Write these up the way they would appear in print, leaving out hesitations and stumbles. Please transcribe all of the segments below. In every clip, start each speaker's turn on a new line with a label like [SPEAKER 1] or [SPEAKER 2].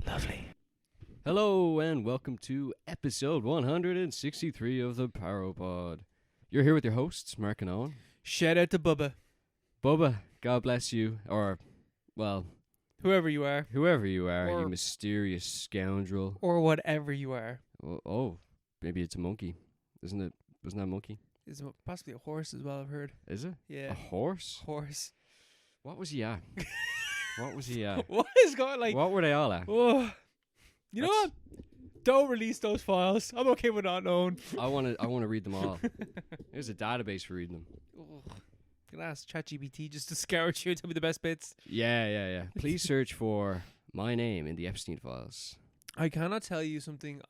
[SPEAKER 1] Lovely. Hello and welcome to episode 163 of the Paropod. You're here with your hosts, Mark and Owen.
[SPEAKER 2] Shout out to Bubba.
[SPEAKER 1] Bubba, God bless you, or, well,
[SPEAKER 2] Whoever you are.
[SPEAKER 1] whoever you are,
[SPEAKER 2] Or-
[SPEAKER 1] you mysterious scoundrel.
[SPEAKER 2] Or whatever you are.
[SPEAKER 1] Oh, maybe it's a monkey. Isn't it? Wasn't that a monkey?
[SPEAKER 2] Is possibly a horse as well, I've heard.
[SPEAKER 1] Is it?
[SPEAKER 2] Yeah.
[SPEAKER 1] A horse?
[SPEAKER 2] Horse.
[SPEAKER 1] What was he at? What was he at?
[SPEAKER 2] What is going like
[SPEAKER 1] What were they all at?
[SPEAKER 2] oh you know what? Don't release those files. I'm okay with not knowing.
[SPEAKER 1] I want to read them all. There's a database for reading them.
[SPEAKER 2] Can ask ChatGPT just to scour through and tell me the best bits.
[SPEAKER 1] Yeah. Please search for my name in the Epstein files.
[SPEAKER 2] I cannot tell you something.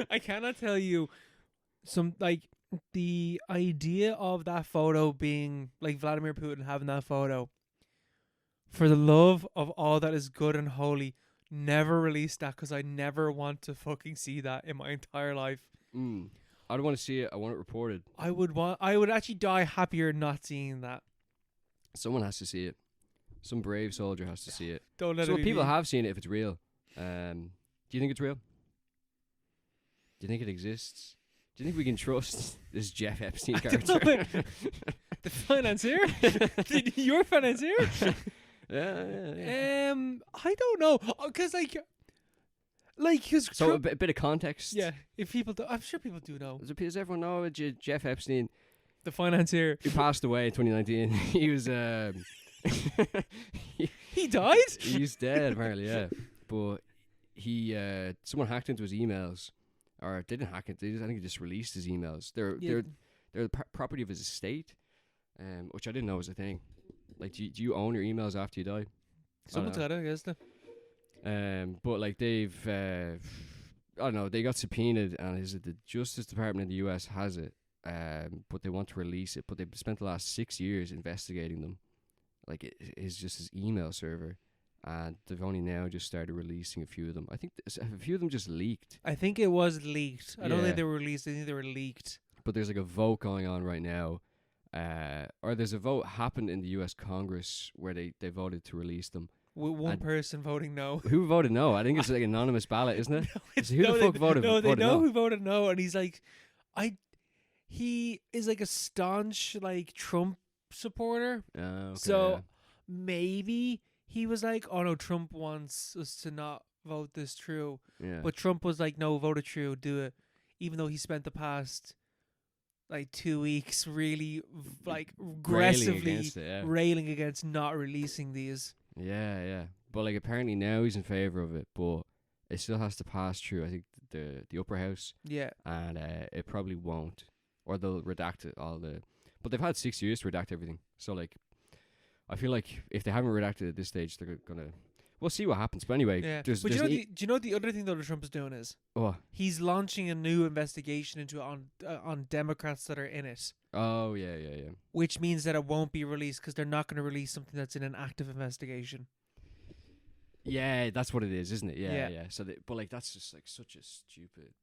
[SPEAKER 2] I cannot tell you some like the idea of that photo being like Vladimir Putin having that photo. For the love of all that is good and holy, never release that because I never want to fucking see that in my entire life.
[SPEAKER 1] I don't want to see it. I want it reported.
[SPEAKER 2] I would actually die happier not seeing that.
[SPEAKER 1] Someone has to see it. Some brave soldier has to see it.
[SPEAKER 2] Don't let
[SPEAKER 1] So
[SPEAKER 2] it be
[SPEAKER 1] people
[SPEAKER 2] me.
[SPEAKER 1] have seen it if it's real. Do you think it's real? Do you think it exists? Do you think we can trust this Jeff Epstein
[SPEAKER 2] I don't
[SPEAKER 1] character?
[SPEAKER 2] The financier? Your financier?
[SPEAKER 1] Yeah.
[SPEAKER 2] I don't know, cause cause
[SPEAKER 1] So a
[SPEAKER 2] Trump,
[SPEAKER 1] bit of context.
[SPEAKER 2] yeah. If people, I'm sure people do know
[SPEAKER 1] Does everyone know Jeff Epstein,
[SPEAKER 2] the financier.
[SPEAKER 1] who passed away in 2019? He was
[SPEAKER 2] He died.
[SPEAKER 1] he's dead apparently, yeah. But he someone hacked into his emails, or they didn't hack it. I think he just released his emails. They're the property of his estate, which I didn't know was a thing. Like, do you own your emails after you die?
[SPEAKER 2] Someone's got it, I guess.
[SPEAKER 1] But like they've, I don't know, they got subpoenaed, and is it the Justice Department in the U.S. has it, but they want to release it. But they've spent the last 6 years investigating them. Like it is just his email server, and they've only now just started releasing a few of them. I think a few of them just leaked.
[SPEAKER 2] I think it was leaked. I don't
[SPEAKER 1] Yeah.
[SPEAKER 2] think they were released. I think they were leaked.
[SPEAKER 1] But there's like a vote going on right now, or there's a vote happened in the U.S. Congress where they voted to release them.
[SPEAKER 2] With one
[SPEAKER 1] And-
[SPEAKER 2] person voting no.
[SPEAKER 1] Who voted no? I think it's like an anonymous ballot, isn't it?
[SPEAKER 2] It's-
[SPEAKER 1] So who the
[SPEAKER 2] no,
[SPEAKER 1] fuck
[SPEAKER 2] they,
[SPEAKER 1] voted?
[SPEAKER 2] No, they
[SPEAKER 1] voted
[SPEAKER 2] know
[SPEAKER 1] no?
[SPEAKER 2] who voted no, and he's like, he is like a staunch like Trump supporter.
[SPEAKER 1] Oh, okay,
[SPEAKER 2] So maybe he was like, oh no, Trump wants us to not vote this through.
[SPEAKER 1] yeah.
[SPEAKER 2] But Trump was like, no, vote it through, do it. Even though he spent the past like 2 weeks really like aggressively
[SPEAKER 1] against it, yeah.
[SPEAKER 2] railing against not releasing these.
[SPEAKER 1] Yeah. But like apparently now he's in favor of it, but it still has to pass through. I think the upper house,
[SPEAKER 2] Yeah.
[SPEAKER 1] and it probably won't, or they'll redact it all the. But they've had 6 years to redact everything, so like, I feel like if they haven't redacted at this stage, they're gonna. We'll see what happens. But anyway,
[SPEAKER 2] Yeah.
[SPEAKER 1] there's
[SPEAKER 2] But do
[SPEAKER 1] an
[SPEAKER 2] you know the other thing that Trump is doing is
[SPEAKER 1] oh
[SPEAKER 2] he's launching a new investigation into on Democrats that are in it,
[SPEAKER 1] yeah.
[SPEAKER 2] which means that it won't be released because they're not going to release something that's in an active investigation.
[SPEAKER 1] Yeah, that's what it is, isn't it?
[SPEAKER 2] Yeah.
[SPEAKER 1] Yeah. So, but like, that's just like such a stupid.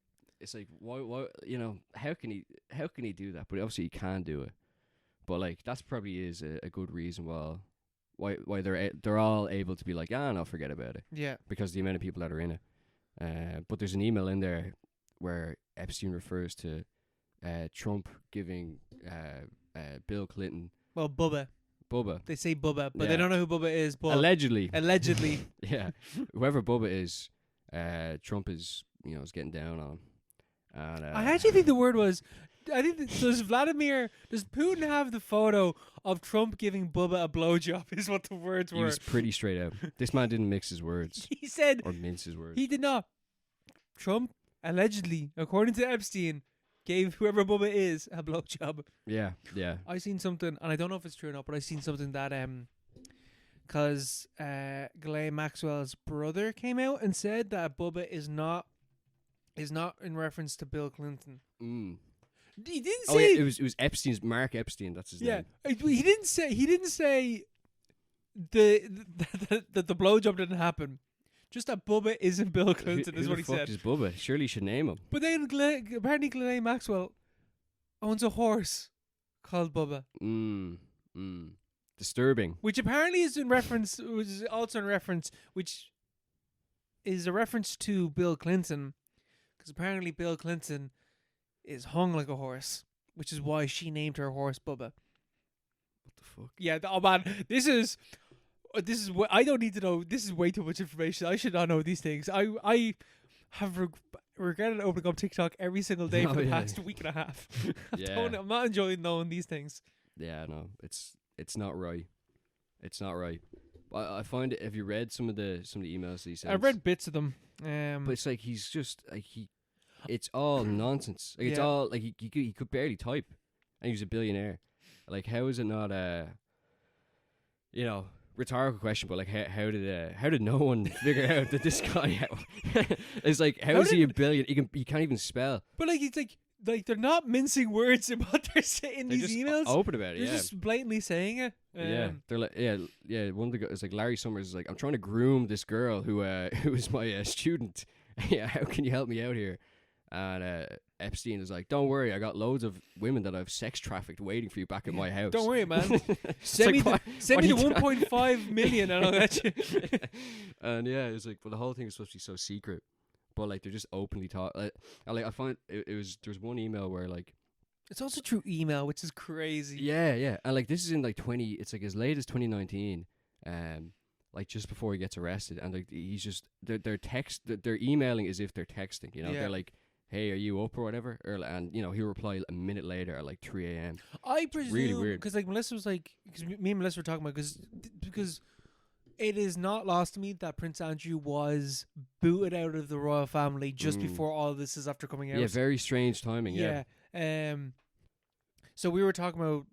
[SPEAKER 1] It's like, why? You know, how can he do that? But obviously, he can do it. But like, that's probably is a good reason why they're all able to be like, no, forget about it,
[SPEAKER 2] Yeah.
[SPEAKER 1] because the amount of people that are in it. But there's an email in there where Epstein refers to Trump giving Bill Clinton
[SPEAKER 2] Well, Bubba.
[SPEAKER 1] They
[SPEAKER 2] say Bubba, but
[SPEAKER 1] Yeah.
[SPEAKER 2] they don't know who Bubba is. But
[SPEAKER 1] allegedly.
[SPEAKER 2] yeah.
[SPEAKER 1] Whoever Bubba is, Trump is getting down on him. And,
[SPEAKER 2] I actually think the word was. I think does Putin have the photo of Trump giving Bubba a blowjob? Is what the words
[SPEAKER 1] he
[SPEAKER 2] were.
[SPEAKER 1] was pretty straight out. This man didn't mix his words
[SPEAKER 2] He said
[SPEAKER 1] or mince his words.
[SPEAKER 2] he did not. Trump allegedly, according to Epstein, gave whoever Bubba is a blowjob.
[SPEAKER 1] Yeah.
[SPEAKER 2] I seen something, and I don't know if it's true or not, but I seen something that because Ghislaine Maxwell's brother came out and said that Bubba is not in reference to Bill Clinton. He didn't say.
[SPEAKER 1] Oh yeah, it was Epstein's Mark Epstein. That's his name.
[SPEAKER 2] He didn't say the blowjob didn't happen. Just that Bubba isn't Bill Clinton is what he said.
[SPEAKER 1] Who the fuck is Bubba? Surely you should name him.
[SPEAKER 2] But then apparently Ghislaine Maxwell owns a horse called Bubba.
[SPEAKER 1] disturbing.
[SPEAKER 2] Which apparently is in reference, which is also in reference, which is a reference to Bill Clinton, because apparently Bill Clinton is hung like a horse, which is why she named her horse Bubba.
[SPEAKER 1] What the fuck?
[SPEAKER 2] Yeah, oh man, this is what I don't need to know. This is way too much information. I should not know these things. I have regretted opening up TikTok every single day for the past week and a half. I'm not enjoying knowing these things.
[SPEAKER 1] Yeah, no, it's not right. It's not right. I find it. Have you read some of the emails he sends?
[SPEAKER 2] I've read bits of them.
[SPEAKER 1] But it's like he's just like it's all nonsense. Like it's all like he could barely type, and he's a billionaire. Like how is it not rhetorical question? But like how did no one figure out that this guy? It's like how is he a billion? He can't even spell.
[SPEAKER 2] But like it's like they're not mincing words in what they're saying in these emails.
[SPEAKER 1] Open about it.
[SPEAKER 2] They're just blatantly saying it.
[SPEAKER 1] They're like one of the guys, like Larry Summers is like, I'm trying to groom this girl who is my student. Yeah, how can you help me out here? And Epstein is like, don't worry, I got loads of women that I've sex trafficked waiting for you back at my house.
[SPEAKER 2] Don't worry, man. Send me the 1.5 million and I'll let you.
[SPEAKER 1] And yeah, it's like, well, the whole thing is supposed to be so secret, but like they're just openly talking. I find there was one email where like
[SPEAKER 2] it's also through email, which is crazy.
[SPEAKER 1] Yeah, and like this is in like it's like as late as 2019, like just before he gets arrested, and like he's just they're emailing as if they're texting. They're like, hey, are you up or whatever? And he'll reply a minute later at like 3 a.m.
[SPEAKER 2] I presume
[SPEAKER 1] really weird
[SPEAKER 2] because like Melissa was like, because me and Melissa were talking about because it is not lost to me that Prince Andrew was booted out of the royal family just before all of this is after coming out.
[SPEAKER 1] Yeah, very strange timing. Yeah.
[SPEAKER 2] So we were talking about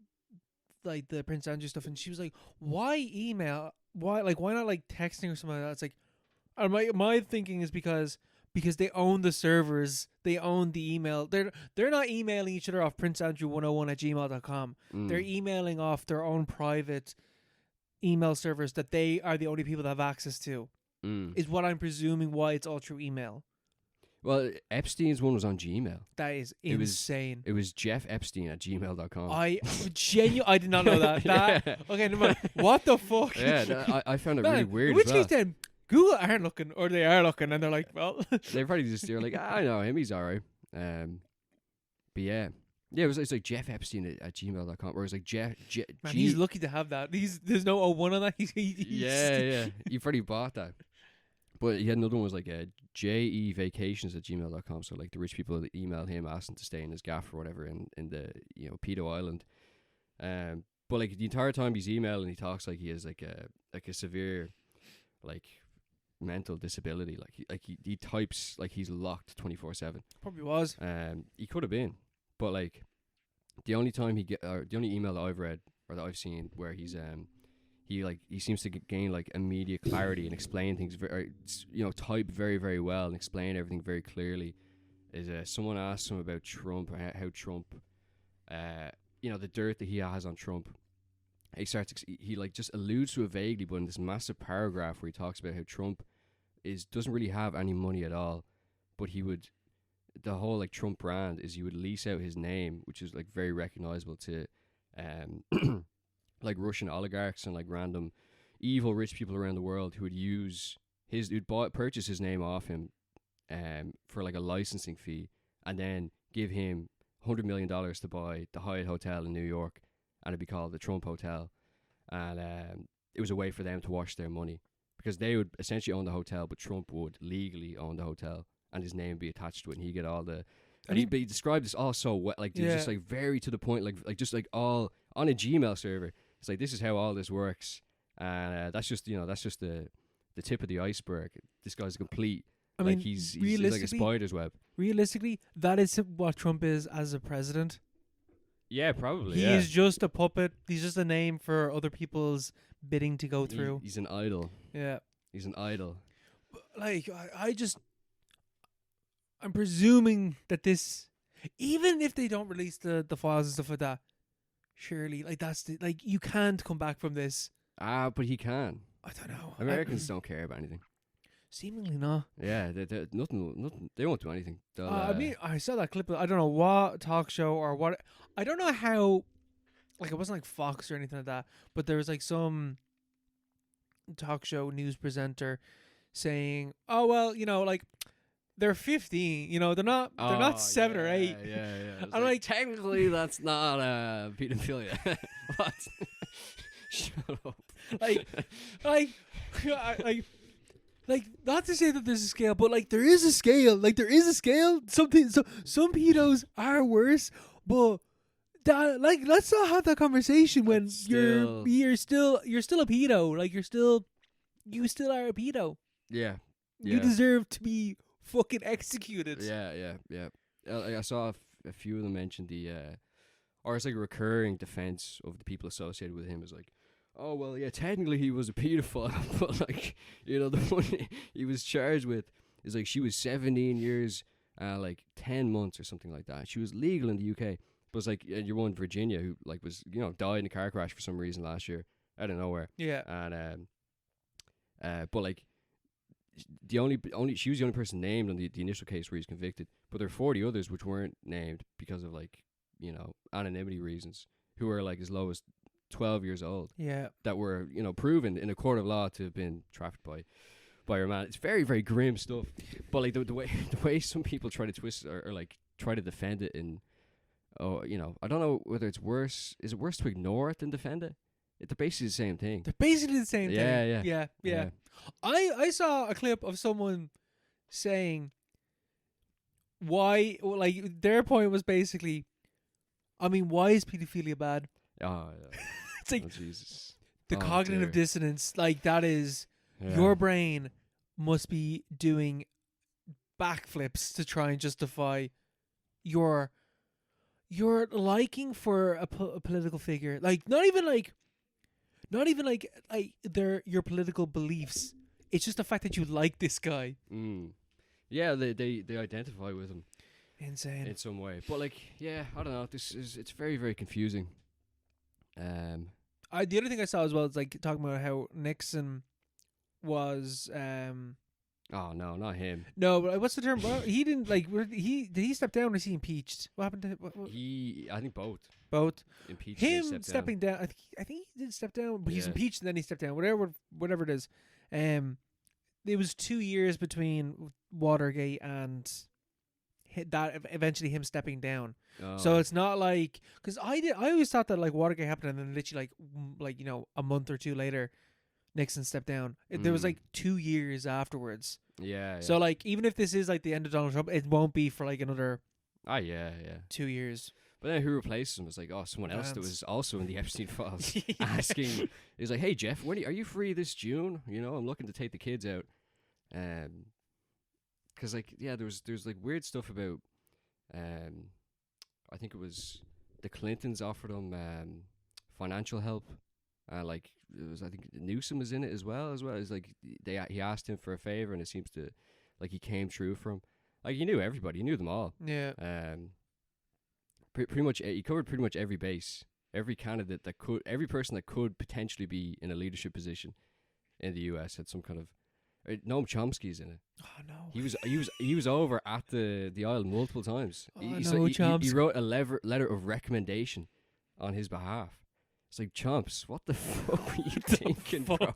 [SPEAKER 2] like the Prince Andrew stuff, and she was like, "Why email? Why not like texting or something like that?" It's like, my thinking is because they own the servers, they own the email. They're not emailing each other off princeandrew101@gmail.com. They're emailing off their own private email servers that they are the only people that have access to. Is what I'm presuming why it's all through email.
[SPEAKER 1] Well, Epstein's one was on Gmail.
[SPEAKER 2] That is insane.
[SPEAKER 1] It was Jeff Epstein at gmail.com.
[SPEAKER 2] I did not know that.
[SPEAKER 1] Yeah.
[SPEAKER 2] Okay, never mind. What the fuck?
[SPEAKER 1] Yeah, I found it really weird.
[SPEAKER 2] In which
[SPEAKER 1] as well.
[SPEAKER 2] case then, Google aren't looking, or they are looking, and they're like, well.
[SPEAKER 1] They're probably they're like, I know him, he's alright. But yeah, it's like Jeff Epstein at gmail.com, or it's like Jeff.
[SPEAKER 2] Man, he's lucky to have that. There's no 01 on that.
[SPEAKER 1] Yeah. You probably bought that. But he had another one was like jevacations@gmail.com. So like the rich people that email him asking to stay in his gaff or whatever in the Pedo Island. But like the entire time he's emailing, he talks like he has like a severe like mental disability. Like he types like he's locked 24/7.
[SPEAKER 2] Probably was.
[SPEAKER 1] He could have been, but like the only time the only email that I've read or that I've seen where he's he seems to gain like immediate clarity and explain things type very, very well and explain everything very clearly. Is someone asked him about Trump, how Trump, the dirt that he has on Trump. He just alludes to it vaguely, but in this massive paragraph where he talks about how Trump doesn't really have any money at all, but the whole like Trump brand is you would lease out his name, which is like very recognizable to like Russian oligarchs and like random evil rich people around the world who would purchase his name off him for like a licensing fee, and then give him $100 million to buy the Hyatt Hotel in New York, and it'd be called the Trump Hotel. And it was a way for them to wash their money, because they would essentially own the hotel, but Trump would legally own the hotel and his name be attached to it, and he get all the. And he described this all so well, like just like very to the point, like just like all on a Gmail server. It's like, this is how all this works, and that's just the tip of the iceberg. This guy's complete. I mean, he's like a spider's web.
[SPEAKER 2] Realistically, that is what Trump is as a president.
[SPEAKER 1] Yeah, probably.
[SPEAKER 2] He is just a puppet. He's just a name for other people's bidding to go through.
[SPEAKER 1] He's an idol.
[SPEAKER 2] Yeah,
[SPEAKER 1] he's an idol.
[SPEAKER 2] Like I'm presuming that this, even if they don't release the files and stuff like that, surely, like you can't come back from this.
[SPEAKER 1] But he can.
[SPEAKER 2] I don't know.
[SPEAKER 1] Americans don't care about anything.
[SPEAKER 2] Seemingly not.
[SPEAKER 1] Yeah, nothing. They won't do anything.
[SPEAKER 2] I mean, I saw that clip. I don't know what talk show or what. I don't know how. like it wasn't like Fox or anything like that, but there was like some talk show news presenter saying, "Oh well, like they're 15, they're not 7 or 8."
[SPEAKER 1] Yeah.
[SPEAKER 2] I'm like,
[SPEAKER 1] technically, that's not pedophilia. What? Shut up.
[SPEAKER 2] like, like, like, not to say that there's a scale, but like there is a scale. Like there is a scale. Some pedos are worse, but that, like, let's not have that conversation when you're still a pedo. Like you still are a pedo.
[SPEAKER 1] Yeah.
[SPEAKER 2] You deserve to be fucking executed.
[SPEAKER 1] Yeah. I saw a few of them mention or it's like a recurring defense of the people associated with him is like, oh well, yeah, technically he was a pedophile, but like, the one he was charged with is like she was 17 years, like 10 months or something like that. She was legal in the UK, but it's like your one Virginia who like was died in a car crash for some reason last year out of nowhere.
[SPEAKER 2] Yeah,
[SPEAKER 1] and but like the only she was the only person named on the initial case where he's convicted, but there are 40 others which weren't named because of like anonymity reasons, who are like as low as 12 years old.
[SPEAKER 2] Yeah,
[SPEAKER 1] that were proven in a court of law to have been trafficked by your man. It's very, very grim stuff. But like the way some people try to twist or like try to defend it in, I don't know whether it's worse. Is it worse to ignore it than defend it? They're basically the same thing.
[SPEAKER 2] They're basically the same thing.
[SPEAKER 1] Yeah.
[SPEAKER 2] I saw a clip of someone saying why, like, their point was basically, I mean, why is pedophilia bad?
[SPEAKER 1] Oh, yeah.
[SPEAKER 2] It's like,
[SPEAKER 1] Jesus.
[SPEAKER 2] the cognitive dissonance, like, that is, your brain must be doing backflips to try and justify your liking for a political figure. Like, not even like your political beliefs. It's just the fact that you like this guy.
[SPEAKER 1] Yeah, they identify with him.
[SPEAKER 2] Insane.
[SPEAKER 1] In some way. But like, yeah, I don't know. It's very, very confusing.
[SPEAKER 2] The other thing I saw as well is like talking about how Nixon was
[SPEAKER 1] oh no, not him.
[SPEAKER 2] no, but what's the term? Well, he didn't like. Did he step down or is he impeached? What happened to him?
[SPEAKER 1] I think both.
[SPEAKER 2] Both.
[SPEAKER 1] Impeached.
[SPEAKER 2] Him stepping down. I think he did step down, but he's impeached and then he stepped down. Whatever it is. It was 2 years between Watergate and that eventually him stepping down.
[SPEAKER 1] Oh.
[SPEAKER 2] So it's not like, because I always thought that like Watergate happened and then literally like a month or two later Nixon stepped down. There was like 2 years afterwards.
[SPEAKER 1] Yeah.
[SPEAKER 2] So like even if this is like the end of Donald Trump, it won't be for like another 2 years.
[SPEAKER 1] But then who replaced him was like, someone else that was also in the Epstein files asking. He's like, hey Jeff, are you free this June? I'm looking to take the kids out. Because like there's like weird stuff about I think it was the Clintons offered him financial help. Like it was, I think Newsom was in it as well. It's like he asked him for a favor and it seems to like he came true for him. Like he knew everybody, he knew them all.
[SPEAKER 2] Yeah.
[SPEAKER 1] Pretty much he covered pretty much every base, every candidate every person that could potentially be in a leadership position in the US had some kind of. Noam Chomsky's in it. Oh no. He was over at the aisle multiple times. He wrote a letter of recommendation on his behalf. It's like, Chomps, what the fuck were you thinking, bro?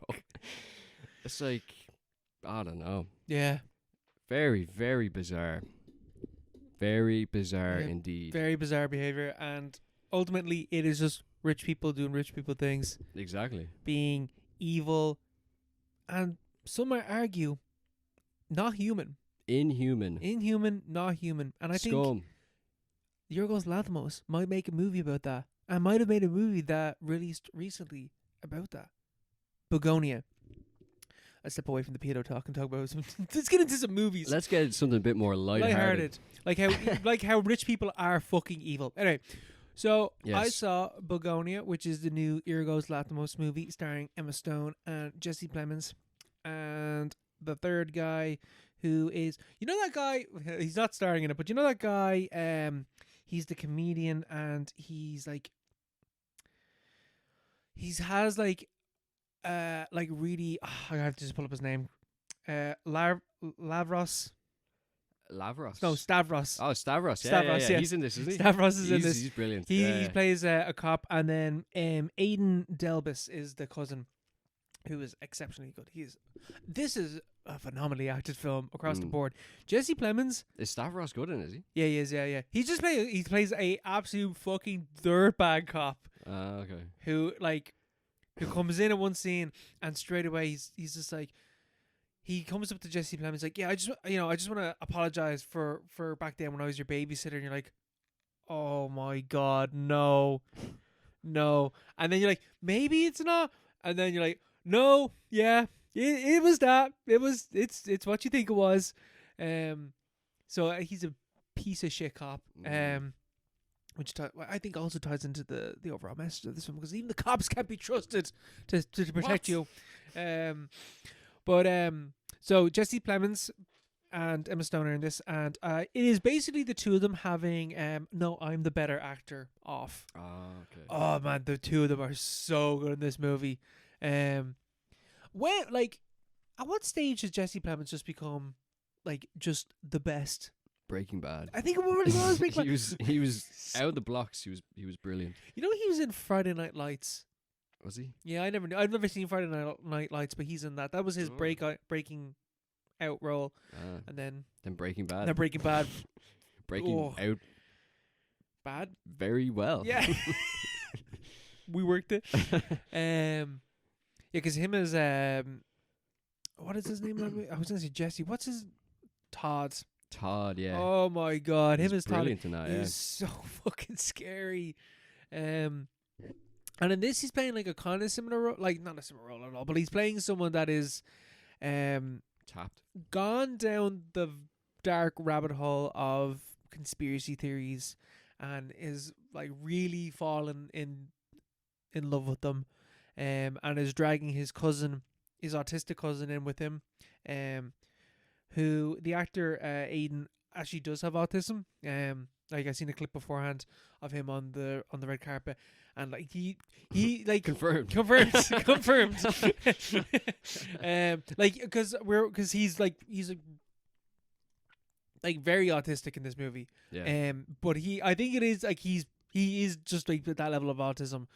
[SPEAKER 1] It's like, I don't know.
[SPEAKER 2] Yeah.
[SPEAKER 1] Very, very bizarre. Very bizarre indeed.
[SPEAKER 2] Very bizarre behavior, and ultimately it is just rich people doing rich people things.
[SPEAKER 1] Exactly.
[SPEAKER 2] Being evil, and some might argue, not human. Inhuman, not human. And I think Yorgos Lanthimos might make a movie about that. I might have made a movie that released recently about that. Bugonia. I step away from the pedo talk and talk about some. Let's get into some movies.
[SPEAKER 1] Let's get something a bit more lighthearted.
[SPEAKER 2] Like how rich people are fucking evil. Anyway, so
[SPEAKER 1] yes.
[SPEAKER 2] I saw Bugonia, which is the new Yorgos Lanthimos movie starring Emma Stone and Jesse Plemons. And the third guy who is, that guy, he's not starring in it, but that guy, he's the comedian and he's like, has like really, I have to just pull up his name, Lavros.
[SPEAKER 1] Lavros.
[SPEAKER 2] No, Stavros.
[SPEAKER 1] Oh, Stavros. Yeah,
[SPEAKER 2] Stavros,
[SPEAKER 1] yeah.
[SPEAKER 2] yeah.
[SPEAKER 1] He's in this, isn't he?
[SPEAKER 2] Stavros is in this.
[SPEAKER 1] He's brilliant.
[SPEAKER 2] He plays a cop, and then Aidan Delbus is the cousin, who is exceptionally good. This is a phenomenally acted film across the board. Jesse Plemons.
[SPEAKER 1] Is Stavros good in it, is he?
[SPEAKER 2] Yeah, he is. Yeah. He plays a absolute fucking dirtbag cop
[SPEAKER 1] Okay.
[SPEAKER 2] who comes in at one scene, and straight away he's just like, he comes up to Jesse Plemons like, yeah, I just want to apologize for back then when I was your babysitter. And you're like, oh my god, no. And then you're like, maybe it's not. And then you're like, no, yeah, it was that. It's what you think it was. So he's a piece of shit cop. Which I think also ties into the overall message of this film, because even the cops can't be trusted to protect you. So Jesse Plemons and Emma Stone are in this, and it is basically the two of them having no, I'm the better actor off.
[SPEAKER 1] Okay.
[SPEAKER 2] Oh man, the two of them are so good in this movie. At what stage has Jesse Plemons just become just the best?
[SPEAKER 1] Breaking Bad.
[SPEAKER 2] I think it really was Breaking Bad.
[SPEAKER 1] he was out of the blocks. He was brilliant.
[SPEAKER 2] You know, he was in Friday Night Lights.
[SPEAKER 1] Was he?
[SPEAKER 2] Yeah, I've never seen Friday Night Lights, but he's in that. That was his breaking out role, and then
[SPEAKER 1] Breaking Bad.
[SPEAKER 2] Then Breaking Bad.
[SPEAKER 1] Breaking out
[SPEAKER 2] bad.
[SPEAKER 1] very well.
[SPEAKER 2] Yeah, we worked it. Yeah, because him as what is his name? I was gonna say Jesse. What's his Todd?
[SPEAKER 1] Todd, yeah.
[SPEAKER 2] Oh my god, him as Todd.
[SPEAKER 1] Brilliant in that, yeah.
[SPEAKER 2] He's so fucking scary. And in this, he's playing a kind of similar role, not a similar role at all, but he's playing someone that is
[SPEAKER 1] tapped,
[SPEAKER 2] gone down the dark rabbit hole of conspiracy theories, and is really fallen in love with them, and is dragging his autistic cousin in with him, who the actor Aidan actually does have autism. I seen a clip beforehand of him on the red carpet, and he
[SPEAKER 1] confirmed
[SPEAKER 2] because he's very autistic in this movie.
[SPEAKER 1] Yeah.
[SPEAKER 2] But I think it is he is just with that level of autism.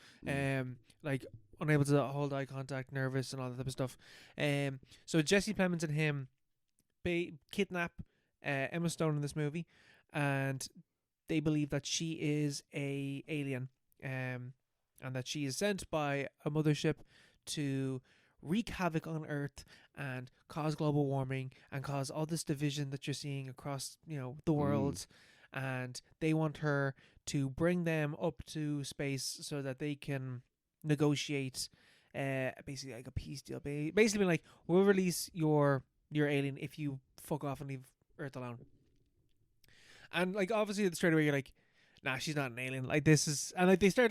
[SPEAKER 2] Unable to hold eye contact, nervous, and all that type of stuff. So Jesse Plemons and him kidnap Emma Stone in this movie, and they believe that she is a alien, and that she is sent by a mothership to wreak havoc on Earth and cause global warming and cause all this division that you're seeing across the world. And they want her to bring them up to space so that they can negotiate basically a peace deal. Basically we'll release your alien if you fuck off and leave Earth alone. And obviously straight away you're like, nah, she's not an alien. This is, and they start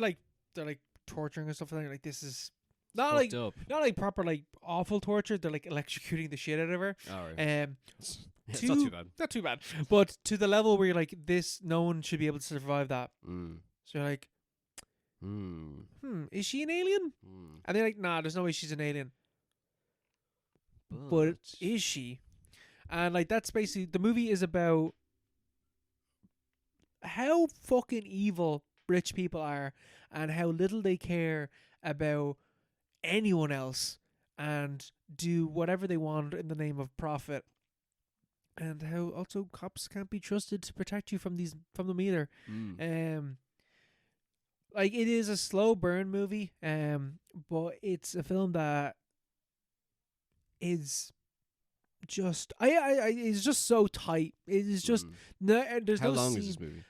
[SPEAKER 2] they're torturing and stuff like that. This is not not proper awful torture. They're electrocuting the shit out of her.
[SPEAKER 1] All right. It's not too bad.
[SPEAKER 2] Not too bad. But to the level where you're this, no one should be able to survive that. So you're is she an alien? And they're nah, there's no way she's an alien. But is she? And that's basically, the movie is about how fucking evil rich people are and how little they care about anyone else and do whatever they want in the name of profit, and how also cops can't be trusted to protect you from them either. It is a slow burn movie, but it's a film that is just it's just so tight. It is just there's
[SPEAKER 1] how
[SPEAKER 2] no
[SPEAKER 1] long
[SPEAKER 2] scene.
[SPEAKER 1] is this movie?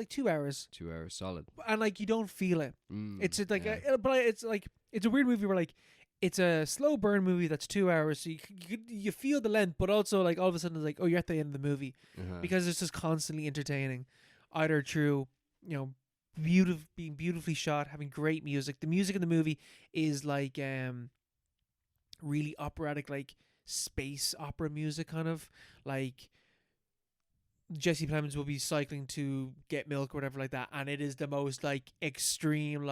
[SPEAKER 2] 2 hours.
[SPEAKER 1] 2 hours solid.
[SPEAKER 2] And you don't feel it. It's
[SPEAKER 1] yeah.
[SPEAKER 2] But it's it's a weird movie where it's a slow burn movie that's 2 hours, so you feel the length, but also all of a sudden it's you're at the end of the movie, because it's just constantly entertaining, either through being beautifully shot, having great music. The music in the movie is really operatic, space opera music, kind of Jesse Plemons will be cycling to get milk or whatever like that, and it is the most extreme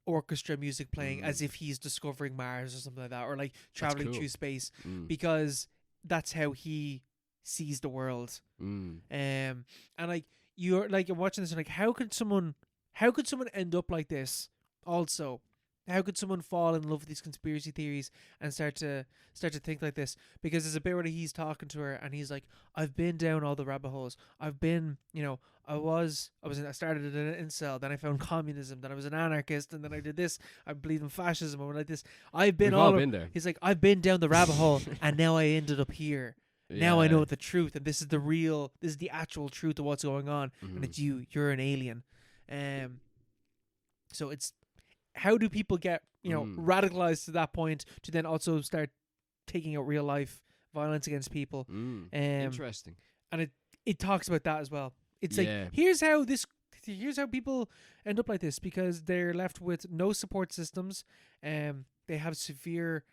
[SPEAKER 2] orchestra music playing as if he's discovering Mars or something like that, or traveling through space, because that's how he sees the world.
[SPEAKER 1] Mm.
[SPEAKER 2] And like you're like you're watching this and like how could someone end up like this also? How could someone fall in love with these conspiracy theories and start to think like this? Because there's a bit where he's talking to her and he's like, I've been down all the rabbit holes. I've been, I started in an incel, then I found communism, then I was an anarchist, and then I did this. I believe in fascism or like this. I've been
[SPEAKER 1] We've all been there.
[SPEAKER 2] He's like, I've been down the rabbit hole and now I ended up here. Now I
[SPEAKER 1] Yeah.
[SPEAKER 2] know the truth, and this is the actual truth of what's going on, and
[SPEAKER 1] Mhm.
[SPEAKER 2] it's you're an alien. So it's how do people get radicalized to that point to then also start taking out real life violence against people?
[SPEAKER 1] Interesting.
[SPEAKER 2] And it talks about that as well. It's
[SPEAKER 1] Yeah.
[SPEAKER 2] like here's how people end up like this because they're left with no support systems. They have severe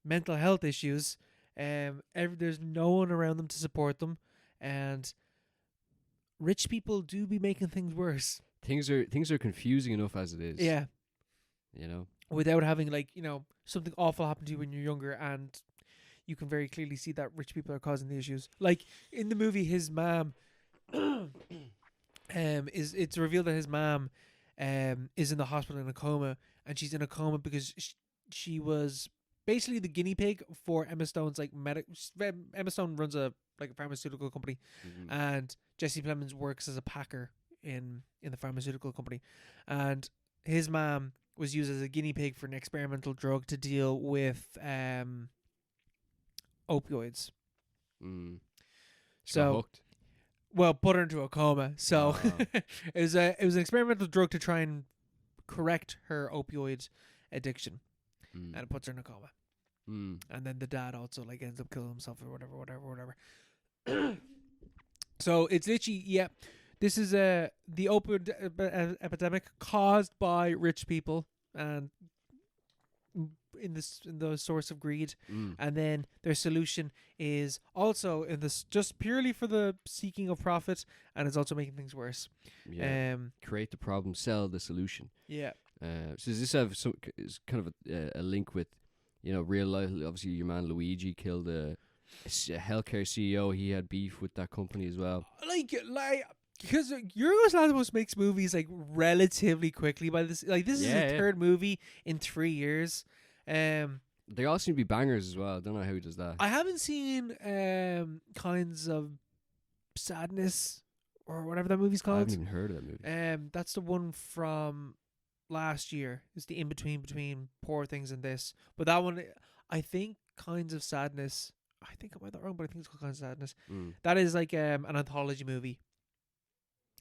[SPEAKER 2] mental health issues. There's no one around them to support them, and rich people do be making things worse.
[SPEAKER 1] Things are confusing enough as it is.
[SPEAKER 2] Yeah,
[SPEAKER 1] Without
[SPEAKER 2] having something awful happen to you when you're younger, and you can very clearly see that rich people are causing the issues. Like in the movie, his mom, it's revealed that his mom, is in the hospital in a coma, and she's in a coma because she was basically the guinea pig for Emma Stone's Emma Stone runs a pharmaceutical company, and Jesse Plemons works as a packer in the pharmaceutical company, and his mom was used as a guinea pig for an experimental drug to deal with opioids.
[SPEAKER 1] So hooked.
[SPEAKER 2] Well, put her into a coma. So
[SPEAKER 1] Oh.
[SPEAKER 2] it was an experimental drug to try and correct her opioid addiction, and it puts her in a coma. And then the dad also ends up killing himself or whatever. So it's literally this is the opioid epidemic caused by rich people and in the source of greed, and then their solution is also in this just purely for the seeking of profit, and it's also making things worse.
[SPEAKER 1] Create the problem, sell the solution.
[SPEAKER 2] Yeah.
[SPEAKER 1] So does this have some is kind of a link with real life? Obviously, your man Luigi killed a healthcare CEO. He had beef with that company as well.
[SPEAKER 2] Because Yorgos Lanthimos makes movies relatively quickly. By this, this is his third movie in 3 years.
[SPEAKER 1] They all seem to be bangers as well. I don't know how he does that.
[SPEAKER 2] I haven't seen Kinds of Sadness or whatever that movie's
[SPEAKER 1] I
[SPEAKER 2] called.
[SPEAKER 1] haven't even heard of that movie.
[SPEAKER 2] That's the one from last year. It's the in between Poor Things and this. But that one, I think Kinds of Sadness. I think I might be wrong, but I think it's called Kinds of Sadness. That is an anthology movie.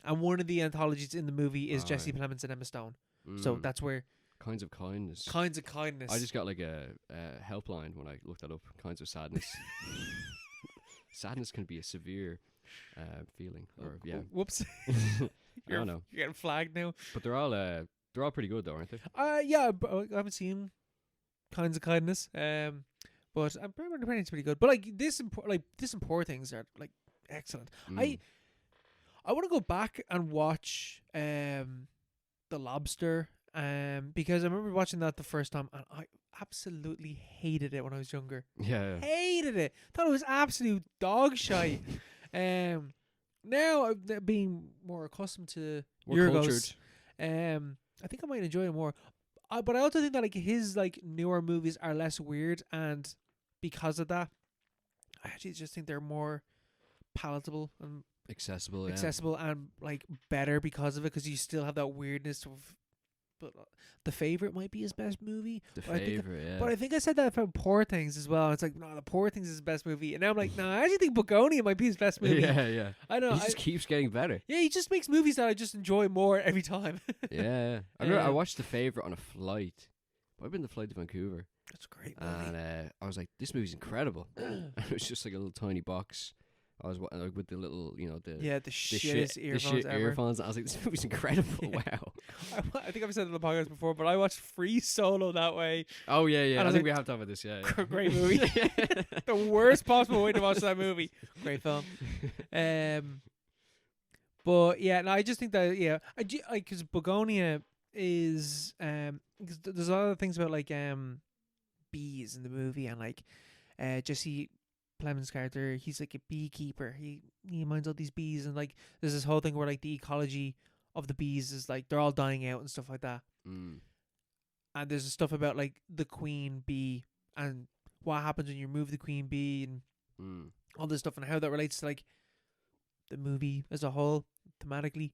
[SPEAKER 2] And one of the anthologies in the movie is Jesse Plemons and Emma Stone. So that's where
[SPEAKER 1] Kinds of Kindness.
[SPEAKER 2] Kinds of Kindness.
[SPEAKER 1] I just got a helpline when I looked that up. Kinds of Sadness. Sadness can be a severe feeling. Or
[SPEAKER 2] Whoops.
[SPEAKER 1] I don't know.
[SPEAKER 2] You're getting flagged now.
[SPEAKER 1] But they're all pretty good though, aren't they?
[SPEAKER 2] Yeah, but I haven't seen Kinds of Kindness. But I'm pretty it's pretty good. But this and Poor Things are excellent. I want to go back and watch The Lobster, because I remember watching that the first time and I absolutely hated it when I was younger.
[SPEAKER 1] Yeah.
[SPEAKER 2] Hated it. Thought it was absolute dog shite. Now being more accustomed to
[SPEAKER 1] More
[SPEAKER 2] Yorgos,
[SPEAKER 1] cultured.
[SPEAKER 2] I think I might enjoy it more. But I also think that his newer movies are less weird, and because of that, I actually just think they're more palatable and
[SPEAKER 1] Accessible
[SPEAKER 2] and better because of it, because you still have that weirdness of. But The Favourite might be his best movie. But I think I said that about Poor Things as well. It's no, The Poor Things is his best movie, and now I'm no, I actually think Bugonia might be his best movie.
[SPEAKER 1] Yeah.
[SPEAKER 2] I know.
[SPEAKER 1] He just keeps getting better.
[SPEAKER 2] Yeah, he just makes movies that I just enjoy more every time.
[SPEAKER 1] Yeah. I remember I watched The Favourite on a flight. I've been the flight to Vancouver.
[SPEAKER 2] That's a great movie.
[SPEAKER 1] And I was like, this movie's incredible. It was just a little tiny box. I was with the little, the
[SPEAKER 2] shittest earphones ever.
[SPEAKER 1] earphones. I was like, this movie's incredible. Wow.
[SPEAKER 2] I think I've said it on the podcast before, but I watched Free Solo that way.
[SPEAKER 1] Oh yeah.
[SPEAKER 2] And
[SPEAKER 1] I think we have to talk about this. Yeah.
[SPEAKER 2] Great movie. The worst possible way to watch that movie. Great film. But yeah, no, I just think that because Bugonia is because there's a lot of things about bees in the movie, and Jesse Plemons' character, he's like a beekeeper. He minds all these bees, and like there's this whole thing where like the ecology of the bees is like they're all dying out and stuff like that.
[SPEAKER 1] Mm.
[SPEAKER 2] And there's stuff about like the queen bee and what happens when you remove the queen bee and all this stuff and how that relates to like the movie as a whole thematically.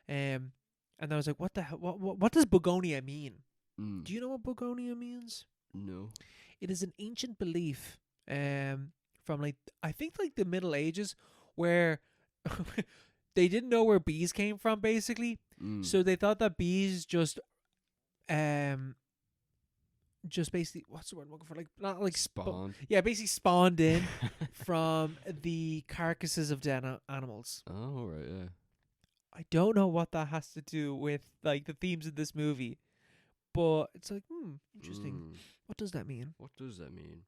[SPEAKER 2] And I was like, what the hell? What does Bugonia mean? Do you know what Bugonia means?
[SPEAKER 1] No.
[SPEAKER 2] It is an ancient belief from like I think like the Middle Ages where they didn't know where bees came from basically. So they thought that bees just basically what's the word I'm looking for? Like not like
[SPEAKER 1] Spawned.
[SPEAKER 2] basically spawned in from the carcasses of dead animals.
[SPEAKER 1] Oh right, yeah.
[SPEAKER 2] I don't know what that has to do with like the themes of this movie. But it's like, interesting. What does that mean?
[SPEAKER 1] What does that mean?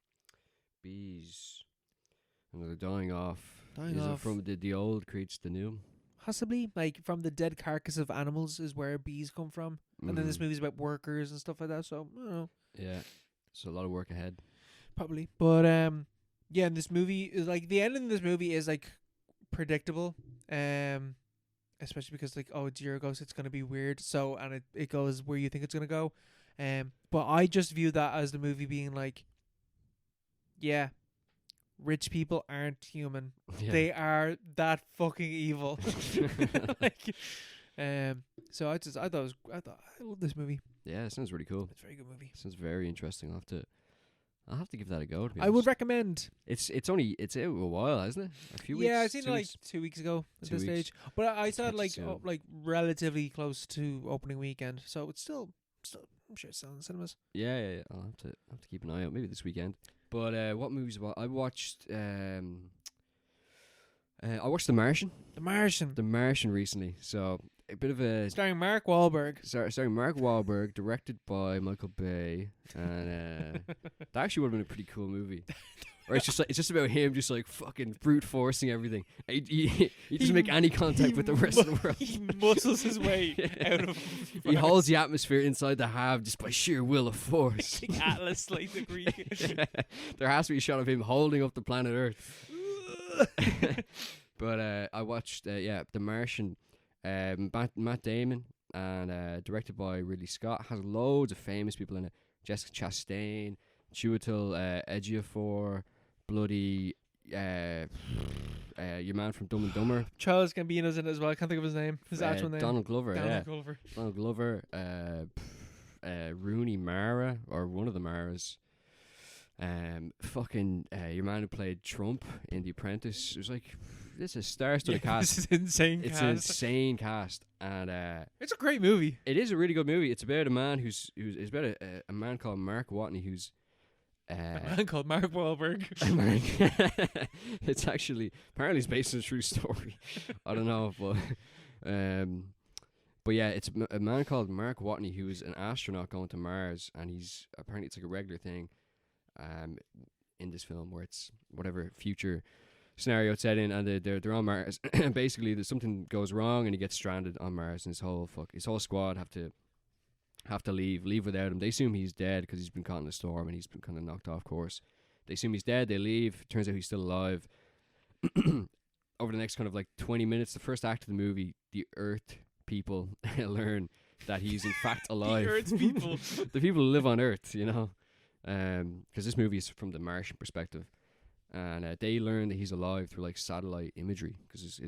[SPEAKER 1] Bees. And they're dying off.
[SPEAKER 2] Dying
[SPEAKER 1] Is
[SPEAKER 2] off.
[SPEAKER 1] it from the old creates the new?
[SPEAKER 2] Possibly. Like, from the dead carcass of animals is where bees come from. And then this movie's about workers and stuff like that. So, I don't know.
[SPEAKER 1] Yeah. So a lot of work ahead.
[SPEAKER 2] Probably. But, yeah, and this movie is, like, the ending of this movie is, like, predictable. Especially because, like, oh, it's Euroghost, it's going to be weird. So, and it goes where you think it's going to go. But I just view that as the movie being like, yeah, rich people aren't human.
[SPEAKER 1] Yeah.
[SPEAKER 2] They are that fucking evil. Like, so I love this movie.
[SPEAKER 1] Yeah, it sounds really cool.
[SPEAKER 2] It's a very good movie.
[SPEAKER 1] Sounds very interesting. I'll have to give that a go. To be
[SPEAKER 2] I would
[SPEAKER 1] honest.
[SPEAKER 2] recommend.
[SPEAKER 1] It's out a while, hasn't it? A few weeks.
[SPEAKER 2] Yeah, I seen it
[SPEAKER 1] 2
[SPEAKER 2] like
[SPEAKER 1] weeks?
[SPEAKER 2] 2 weeks ago at
[SPEAKER 1] 2
[SPEAKER 2] this
[SPEAKER 1] weeks.
[SPEAKER 2] stage. But I saw it
[SPEAKER 1] That's
[SPEAKER 2] like
[SPEAKER 1] soon.
[SPEAKER 2] like relatively close to opening weekend, so it's still I'm sure it's still in the cinemas.
[SPEAKER 1] Yeah. I'll have to keep an eye out. Maybe this weekend. But what movies? I watched. I watched The Martian.
[SPEAKER 2] The Martian,
[SPEAKER 1] The Martian recently. So a bit of a
[SPEAKER 2] starring Mark Wahlberg.
[SPEAKER 1] starring Mark Wahlberg, directed by Michael Bay, and that actually would have been a pretty cool movie. Or it's just about him just like fucking brute forcing everything. He doesn't make any contact with the rest of the world.
[SPEAKER 2] He muscles his way out of.
[SPEAKER 1] He holds the atmosphere inside the Have just by sheer will of force.
[SPEAKER 2] Like Atlas, like the Greek.
[SPEAKER 1] Yeah. There has to be a shot of him holding up the planet Earth. But I watched The Martian. Matt Damon and directed by Ridley Scott. Has loads of famous people in it. Jessica Chastain, Chiwetel Ejiofor, bloody your man from Dumb and Dumber.
[SPEAKER 2] Charles Gambino's in it as well. I can't think of his name. His actual name.
[SPEAKER 1] Donald Glover.
[SPEAKER 2] Donald Glover.
[SPEAKER 1] Donald Glover. Rooney Mara, or one of the Maras. Your man who played Trump in The Apprentice. It was like, this is star-studded cast.
[SPEAKER 2] This is insane.
[SPEAKER 1] It's an insane cast, and
[SPEAKER 2] it's a great movie.
[SPEAKER 1] it is a really good movie. It's about a man who's about a man called Mark Watney who's
[SPEAKER 2] A man called Mark Wahlberg.
[SPEAKER 1] it's actually apparently it's based on a true story. I don't know, but yeah, it's a man called Mark Watney who is an astronaut going to Mars, and he's apparently it's like a regular thing, in this film where it's whatever future scenario it's set in, and they're on Mars. Basically, there's something goes wrong, and he gets stranded on Mars, and his whole squad have to leave without him. They assume he's dead because he's been caught in a storm and he's been kind of knocked off course. They assume he's dead. They leave. Turns out he's still alive. Over the next kind of like 20 minutes, the first act of the movie, the Earth people learn that he's in fact alive.
[SPEAKER 2] The Earth people.
[SPEAKER 1] The people who live on Earth, you know. Because this movie is from the Martian perspective. And they learn that he's alive through like satellite imagery because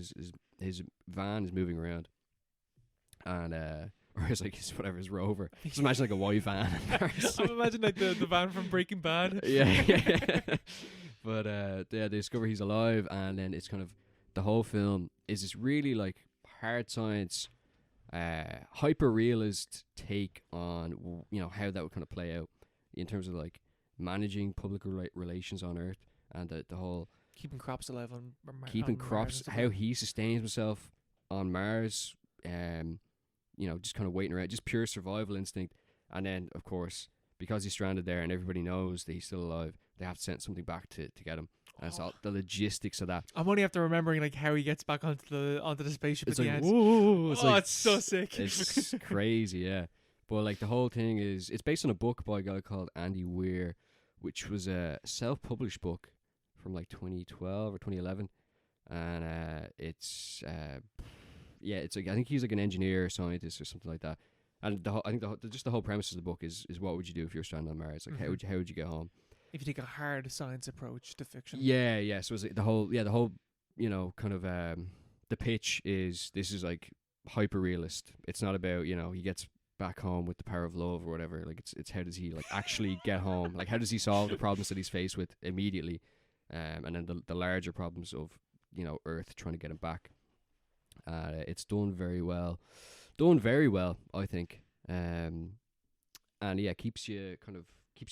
[SPEAKER 1] his van is moving around. And or his like his rover. Just imagine like a white van.
[SPEAKER 2] I'm imagining like the van from Breaking Bad.
[SPEAKER 1] Yeah. But they discover he's alive, and then it's kind of the whole film is this really like hard science, hyper realist take on how that would kind of play out in terms of like managing public relations on Earth, and the whole
[SPEAKER 2] Keeping crops alive on Mars.
[SPEAKER 1] keeping crops, how he sustains himself on Mars, just kind of waiting around, just pure survival instinct. And then, of course, because he's stranded there and everybody knows that he's still alive, they have to send something back to get him. And it's all the logistics of that.
[SPEAKER 2] I'm only after remembering like how he gets back onto the spaceship
[SPEAKER 1] It's
[SPEAKER 2] at
[SPEAKER 1] like,
[SPEAKER 2] the end.
[SPEAKER 1] whoa,
[SPEAKER 2] It's so sick.
[SPEAKER 1] It's crazy, yeah. But like the whole thing it's based on a book by a guy called Andy Weir, which was a self-published book from like 2012 or 2011, and it's it's like I think he's like an engineer, or scientist, or something like that. And I think just the whole premise of the book is what would you do if you were stranded on Mars? Like how would you get home?
[SPEAKER 2] If you take a hard science approach to fiction.
[SPEAKER 1] Yeah. So it's like the whole kind of the pitch is this is like hyper realist. It's not about he gets back home with the power of love or whatever. Like it's how does he like actually get home? Like how does he solve the problems that he's faced with immediately, and then the larger problems of Earth trying to get him back. It's done very well, I think. And yeah, keeps you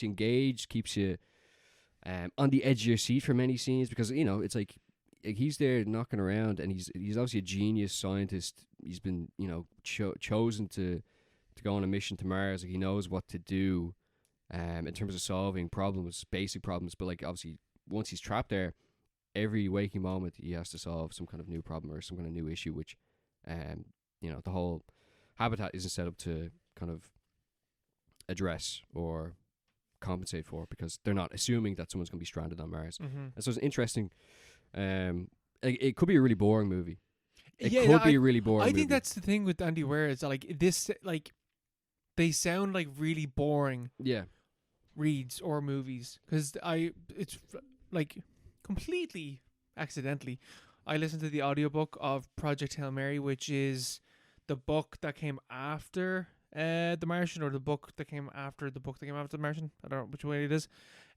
[SPEAKER 1] engaged, keeps you on the edge of your seat for many scenes, because it's like he's there knocking around, and he's obviously a genius scientist. He's been chosen to go on a mission to Mars. Like he knows what to do in terms of solving basic problems, but like obviously once he's trapped there, every waking moment he has to solve some kind of new problem or some kind of new issue, which the whole habitat isn't set up to kind of address or compensate for, because they're not assuming that someone's going to be stranded on Mars. And so it's interesting. It could be a really boring movie. It could be a really boring movie.
[SPEAKER 2] I think that's the thing with Andy Weir, is like this, like they sound like really boring reads or movies, because it's like completely accidentally I listened to the audiobook of Project Hail Mary, which is the book that came after The Martian, or the book that came after the book that came after The Martian. I don't know which way it is.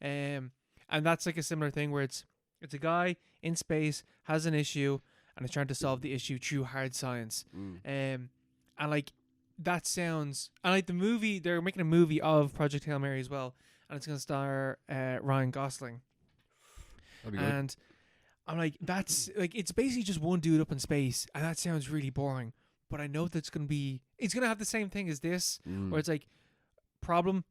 [SPEAKER 2] And that's like a similar thing where it's a guy in space, has an issue, and is trying to solve the issue through hard science. And like that sounds, and like the movie, they're making a movie of Project Hail Mary as well, and it's going to star Ryan Gosling.
[SPEAKER 1] That'd be
[SPEAKER 2] And I'm like, that's like, it's basically just one dude up in space, and that sounds really boring. But I know that it's going to have the same thing as this, where it's like problem,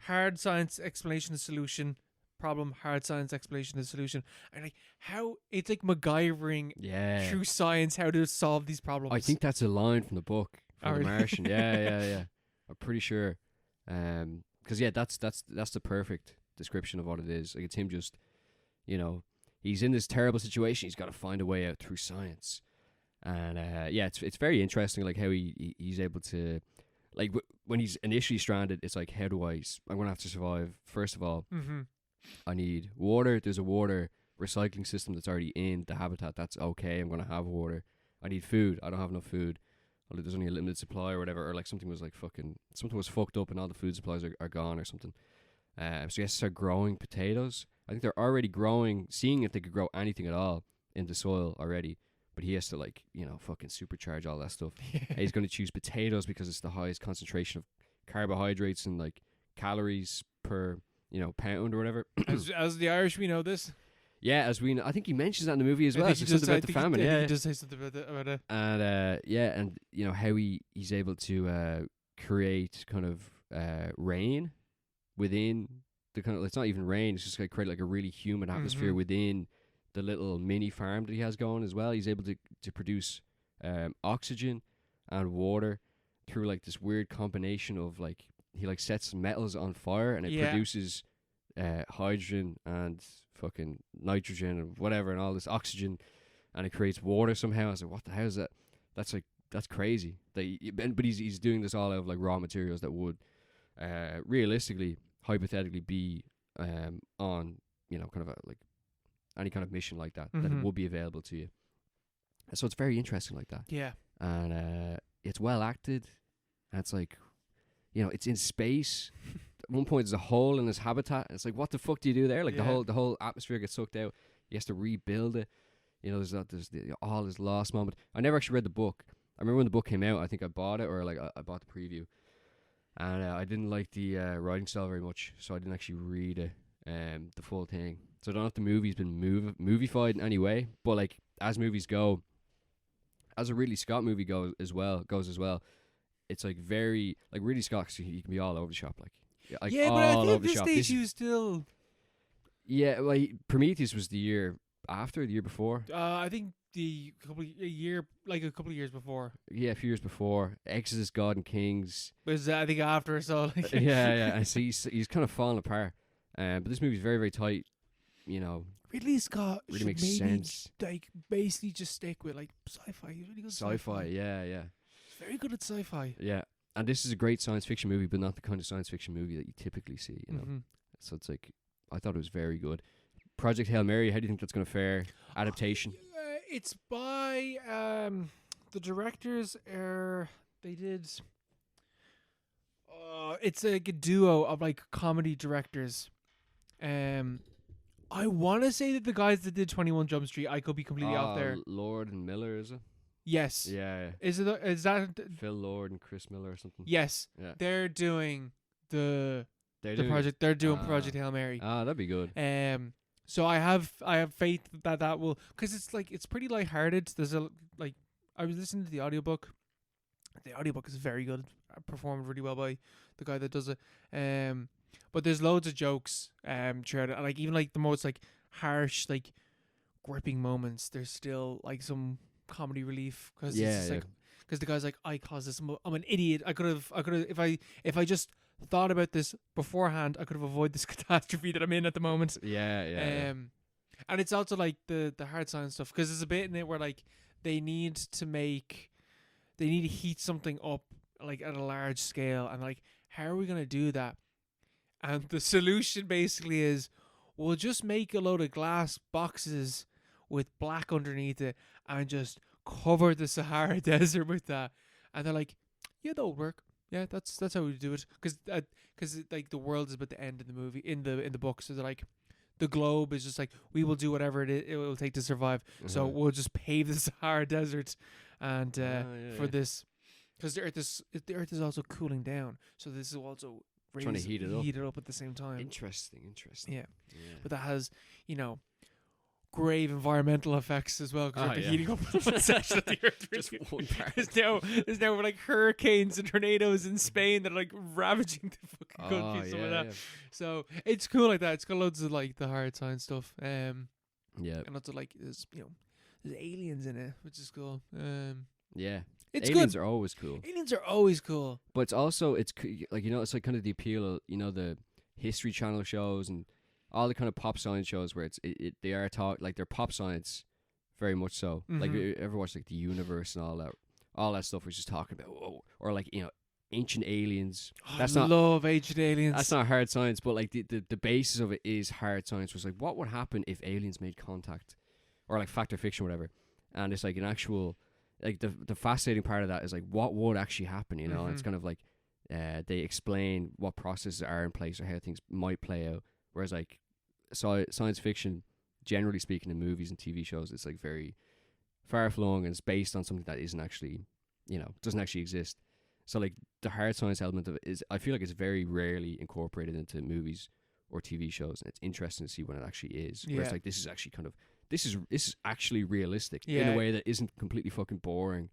[SPEAKER 2] hard science explanation of solution, problem, hard science explanation of solution. And like how it's like MacGyvering through science how to solve these problems.
[SPEAKER 1] I think that's a line from the book from The Martian. Yeah. I'm pretty sure. Because that's the perfect description of what it is. Like it's him just, he's in this terrible situation. He's got to find a way out through science. And it's very interesting, like how he's able to, like when he's initially stranded, it's like, how do I'm going to have to survive. First of all, I need water. There's a water recycling system that's already in the habitat. That's okay. I'm going to have water. I need food. I don't have enough food. Well, there's only a limited supply or whatever, or like something was fucked up and all the food supplies are gone or something. So he has to start growing potatoes. I think they're already seeing if they could grow anything at all in the soil already. But he has to fucking supercharge all that stuff. He's going to choose potatoes because it's the highest concentration of carbohydrates and like calories per pound or whatever.
[SPEAKER 2] As the Irish, we know this.
[SPEAKER 1] Yeah, as we know. I think he mentions that in the movie as well. It's something about the famine.
[SPEAKER 2] He does say something about it.
[SPEAKER 1] And and how he's able to create kind of rain within the kind of, it's not even rain. It's just like create like a really humid atmosphere within the little mini farm that he has going as well. He's able to produce oxygen and water through like this weird combination of like, he like sets metals on fire and it produces hydrogen and fucking nitrogen and whatever and all this oxygen, and it creates water somehow. I was like, what the hell is that? That's crazy. But he's doing this all out of like raw materials that would realistically, hypothetically be on kind of like any kind of mission like that that would be available to you. So it's very interesting like that.
[SPEAKER 2] Yeah.
[SPEAKER 1] And it's well acted. And it's like, it's in space. At one point there's a hole in his habitat. It's like, what the fuck do you do there? Like the whole atmosphere gets sucked out. He has to rebuild it. There's all this lost moment. I never actually read the book. I remember when the book came out, I think I bought it, or like I bought the preview. And I didn't like the writing style very much, so I didn't actually read it, the full thing. So I don't know if the movie's been moviefied in any way, but like as movies go, as a Ridley Scott movie goes as well, it's like very like Ridley Scott. He can be all over the shop, like
[SPEAKER 2] but I think at this stage he was still.
[SPEAKER 1] Yeah, well, Prometheus was the year before.
[SPEAKER 2] I think a couple of years before.
[SPEAKER 1] Yeah, a few years before. Exodus, God and Kings
[SPEAKER 2] was I think after, so like
[SPEAKER 1] yeah. And so he's kind of fallen apart. But this movie's very, very tight.
[SPEAKER 2] Ridley Scott
[SPEAKER 1] really
[SPEAKER 2] should
[SPEAKER 1] makes
[SPEAKER 2] maybe
[SPEAKER 1] sense.
[SPEAKER 2] like basically just stick with like sci-fi. He's really good at
[SPEAKER 1] Sci-fi, yeah.
[SPEAKER 2] He's very good at sci-fi.
[SPEAKER 1] Yeah. And this is a great science fiction movie, but not the kind of science fiction movie that you typically see,
[SPEAKER 2] Mhm.
[SPEAKER 1] So it's like, I thought it was very good. Project Hail Mary, how do you think that's going to fare? Adaptation?
[SPEAKER 2] It's by the directors are they did. It's like a duo of like comedy directors. I want to say that the guys that did 21 Jump Street, I could be completely off there.
[SPEAKER 1] Lord and Miller, is it?
[SPEAKER 2] Yes.
[SPEAKER 1] Yeah.
[SPEAKER 2] Is that
[SPEAKER 1] Phil Lord and Chris Miller or something?
[SPEAKER 2] Yes.
[SPEAKER 1] Yeah.
[SPEAKER 2] They're doing the
[SPEAKER 1] Doing
[SPEAKER 2] project. They're doing Project Hail Mary.
[SPEAKER 1] That'd be good.
[SPEAKER 2] So I have faith that will, because it's pretty lighthearted. There's I was listening to the audiobook. The audiobook is very good. Performed really well by the guy that does it. But there's loads of jokes throughout it. And, like even like the most like harsh like gripping moments, there's still like some comedy relief because the guy's like, I caused this. I'm an idiot. I could have if I just thought about this beforehand, I could have avoided this catastrophe that I'm in at the moment.
[SPEAKER 1] Yeah.
[SPEAKER 2] And it's also like the hard science stuff, because there's a bit in it where like they need to heat something up like at a large scale, and like how are we gonna do that? And the solution basically is we'll just make a load of glass boxes with black underneath it and just cover the Sahara Desert with that. And they're like, yeah, that would work. Yeah, that's how we do it. Because like the world is about to end in the movie, in the book. So they're like, the globe is just like, we will do whatever it will take to survive. So we'll just pave the Sahara Desert, and for this, because the Earth is also cooling down. So this is also
[SPEAKER 1] trying to heat it
[SPEAKER 2] up at the same time.
[SPEAKER 1] Interesting.
[SPEAKER 2] Yeah. But that has grave environmental effects as well, because they're heating up one section of the Earth.
[SPEAKER 1] Just one part.
[SPEAKER 2] There's now like hurricanes and tornadoes in Spain that are like ravaging the fucking country. That.
[SPEAKER 1] Yeah.
[SPEAKER 2] So it's cool like that. It's got loads of like the hard science stuff. And lots of like there's aliens in it, which is cool.
[SPEAKER 1] Yeah.
[SPEAKER 2] It's
[SPEAKER 1] aliens
[SPEAKER 2] good.
[SPEAKER 1] are always cool.
[SPEAKER 2] Aliens are always cool.
[SPEAKER 1] But it's also it's like it's like kind of the appeal of the History Channel shows and all the kind of pop science shows where they are like they're pop science, very much so. Like you ever watch like The Universe and all that stuff, which is talking about or like ancient aliens.
[SPEAKER 2] I love ancient aliens.
[SPEAKER 1] That's not hard science, but like the basis of it is hard science. Was like, what would happen if aliens made contact, or like fact or fiction, whatever. And it's like an actual, like the fascinating part of that is like what would actually happen, And it's kind of like they explain what processes are in place or how things might play out. Whereas like science fiction, generally speaking, in movies and TV shows, it's like very far flung and it's based on something that isn't actually, doesn't actually exist. So like the hard science element of it is, I feel like it's very rarely incorporated into movies or TV shows, and it's interesting to see when it actually is.
[SPEAKER 2] Yeah.
[SPEAKER 1] Whereas like this is actually this is actually realistic in a way that isn't completely fucking boring.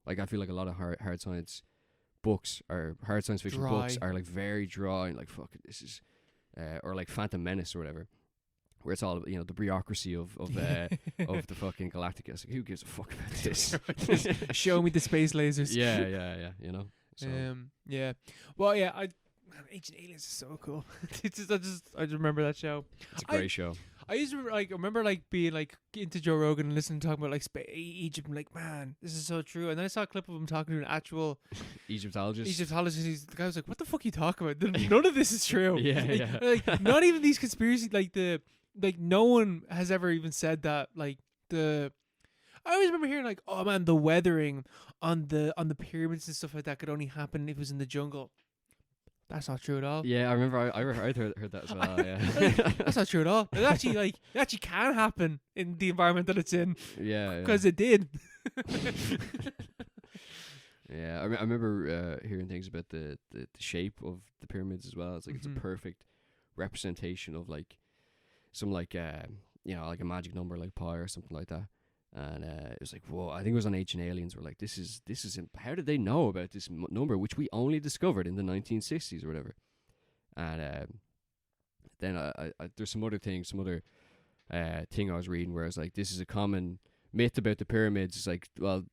[SPEAKER 1] Like I feel like a lot of hard science books or hard science fiction books are like very dry and like fuck it, this is or like Phantom Menace or whatever, where it's all the bureaucracy of the fucking Galactica. It's like, who gives a fuck about this?
[SPEAKER 2] Show me the space lasers.
[SPEAKER 1] Yeah. So.
[SPEAKER 2] Yeah. Well, yeah. Ancient Aliens is so cool. I just remember that show.
[SPEAKER 1] It's a great show.
[SPEAKER 2] I used to remember being into Joe Rogan and listening to talking about Egypt, and like, man, this is so true. And then I saw a clip of him talking to an actual
[SPEAKER 1] Egyptologist.
[SPEAKER 2] The guy was like, "What the fuck are you talking about? None of this is true."
[SPEAKER 1] Yeah.
[SPEAKER 2] Like not even these conspiracy. No one has ever even said that. I always remember hearing like, "Oh man, the weathering on the pyramids and stuff like that could only happen if it was in the jungle." That's not true at all.
[SPEAKER 1] Yeah, I remember I heard that as well. Yeah,
[SPEAKER 2] that's not true at all. It actually can happen in the environment that it's in.
[SPEAKER 1] Yeah,
[SPEAKER 2] because it did.
[SPEAKER 1] Yeah, I remember hearing things about the shape of the pyramids as well. It's like it's a perfect representation of like some like like a magic number like pi or something like that. And it was like, whoa, I think it was on Ancient Aliens. We're like, this is how did they know about this number, which we only discovered in the 1960s or whatever. And then I there's some other thing I was reading where it's like, this is a common myth about the pyramids. It's like, well,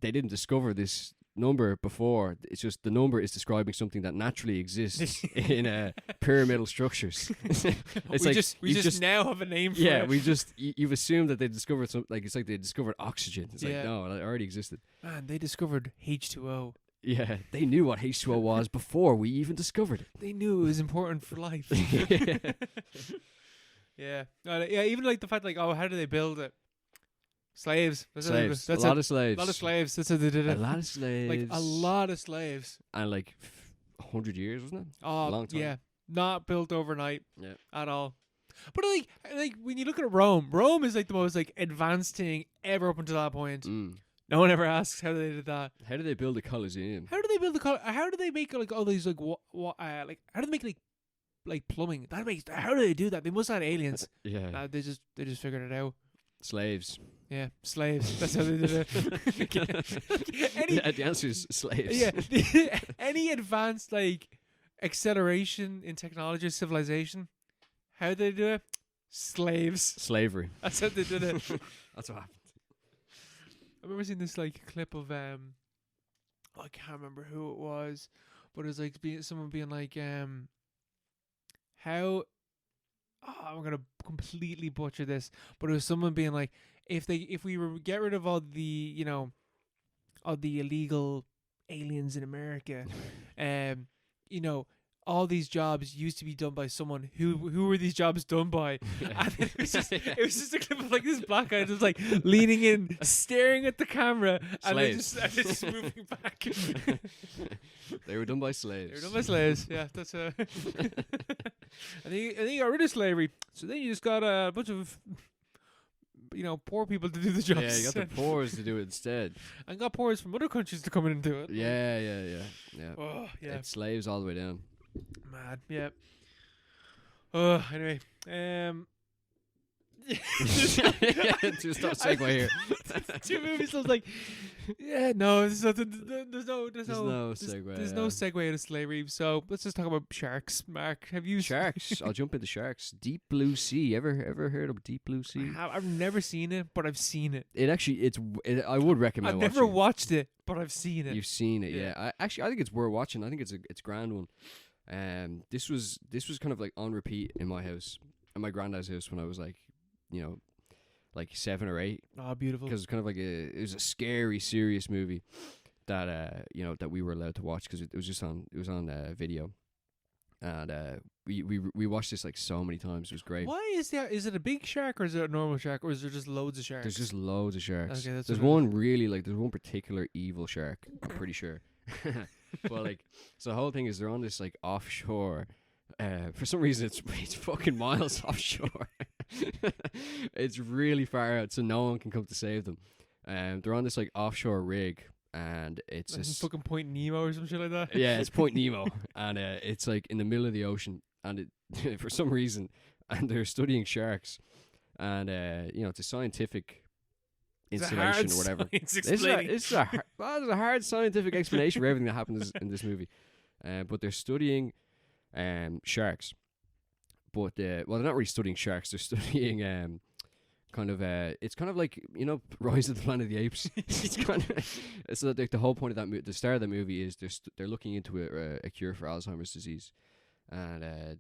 [SPEAKER 1] they didn't discover this number before. It's just the number is describing something that naturally exists in pyramidal structures. It's
[SPEAKER 2] we just now have a name for it.
[SPEAKER 1] Yeah, you've assumed that they discovered it's like they discovered oxygen. It's like, no, it already existed.
[SPEAKER 2] Man, they discovered H2O.
[SPEAKER 1] Yeah, they knew what H2O was before we even discovered it.
[SPEAKER 2] They knew it was important for life. Yeah. Even like the fact, like, how do they build it? Slaves.
[SPEAKER 1] Slaves. A lot of slaves.
[SPEAKER 2] A lot of slaves. That's how they did it.
[SPEAKER 1] A lot of slaves.
[SPEAKER 2] Like, a lot of slaves.
[SPEAKER 1] And like 100 years, wasn't it?
[SPEAKER 2] Oh,
[SPEAKER 1] a long time.
[SPEAKER 2] Yeah. Not built overnight.
[SPEAKER 1] Yeah.
[SPEAKER 2] At all. But like when you look at Rome is like the most like advanced thing ever up until that point. No one ever asks how they did that.
[SPEAKER 1] How did they build a Colosseum?
[SPEAKER 2] How do they build how do they make like all these like like how do they make like plumbing? How do they do that? They must have had aliens.
[SPEAKER 1] Yeah.
[SPEAKER 2] Nah, they just figured it out.
[SPEAKER 1] Slaves.
[SPEAKER 2] Yeah, slaves. That's how they did it.
[SPEAKER 1] The answer is slaves.
[SPEAKER 2] Yeah. Any advanced like acceleration in technology or civilization, how did they do it? Slaves.
[SPEAKER 1] Slavery.
[SPEAKER 2] That's how they did it.
[SPEAKER 1] That's what happened.
[SPEAKER 2] I remember seeing this like clip of I can't remember who it was, but it was like someone being like how I'm gonna completely butcher this, but it was someone being like, if we were get rid of all the all the illegal aliens in America, all these jobs used to be done by someone who were these jobs done by, and it was just a clip of like this black guy just like leaning in, staring at the camera, and then just moving back.
[SPEAKER 1] They were done by slaves.
[SPEAKER 2] They were done by slaves. Yeah, that's and then you got rid of slavery. So then you just got a bunch of poor people to do the jobs.
[SPEAKER 1] Yeah, you got the poors to do it instead.
[SPEAKER 2] And got poors from other countries to come in and do it.
[SPEAKER 1] Yeah.
[SPEAKER 2] Oh, yeah.
[SPEAKER 1] It's slaves all the way down.
[SPEAKER 2] Mad, yeah. Anyway,
[SPEAKER 1] just stop segue here.
[SPEAKER 2] Two movies. I was like, yeah, no, there's no
[SPEAKER 1] segue.
[SPEAKER 2] There's no segue into slavery. So let's just talk about sharks. Mark, have you
[SPEAKER 1] sharks? I'll jump into sharks. Deep Blue Sea. Ever heard of Deep Blue Sea?
[SPEAKER 2] I've never seen it, but I've seen it.
[SPEAKER 1] It actually, I would recommend.
[SPEAKER 2] I've never watched it, but I've seen it.
[SPEAKER 1] You've seen it, yeah. I think it's worth watching. I think it's a grand one. This was kind of like on repeat in my house, at my granddad's house when I was like, like 7 or 8.
[SPEAKER 2] Oh, beautiful.
[SPEAKER 1] Because it's kind of like it was a scary, serious movie that that we were allowed to watch because it was on video, and we watched this like so many times. It was great.
[SPEAKER 2] Why is there? Is it a big shark or is it a normal shark or is there just loads of sharks?
[SPEAKER 1] There's just loads of sharks.
[SPEAKER 2] Okay,
[SPEAKER 1] there's one there's one particular evil shark. I'm pretty sure. But like, so the whole thing is they're on this like offshore. For some reason, it's fucking miles offshore. It's really far out, so no one can come to save them. They're on this like offshore rig, and it's
[SPEAKER 2] like fucking Point Nemo or some shit like that.
[SPEAKER 1] Yeah, it's Point Nemo, and it's like in the middle of the ocean, and it for some reason, and they're studying sharks, and it's a scientific installation or whatever. It's a hard scientific explanation for everything that happens in this movie, but they're studying sharks, but they're not really studying sharks. They're studying it's kind of like Rise of the Planet of the Apes. It's like the whole point of that the start of the movie is they're looking into a cure for Alzheimer's disease, and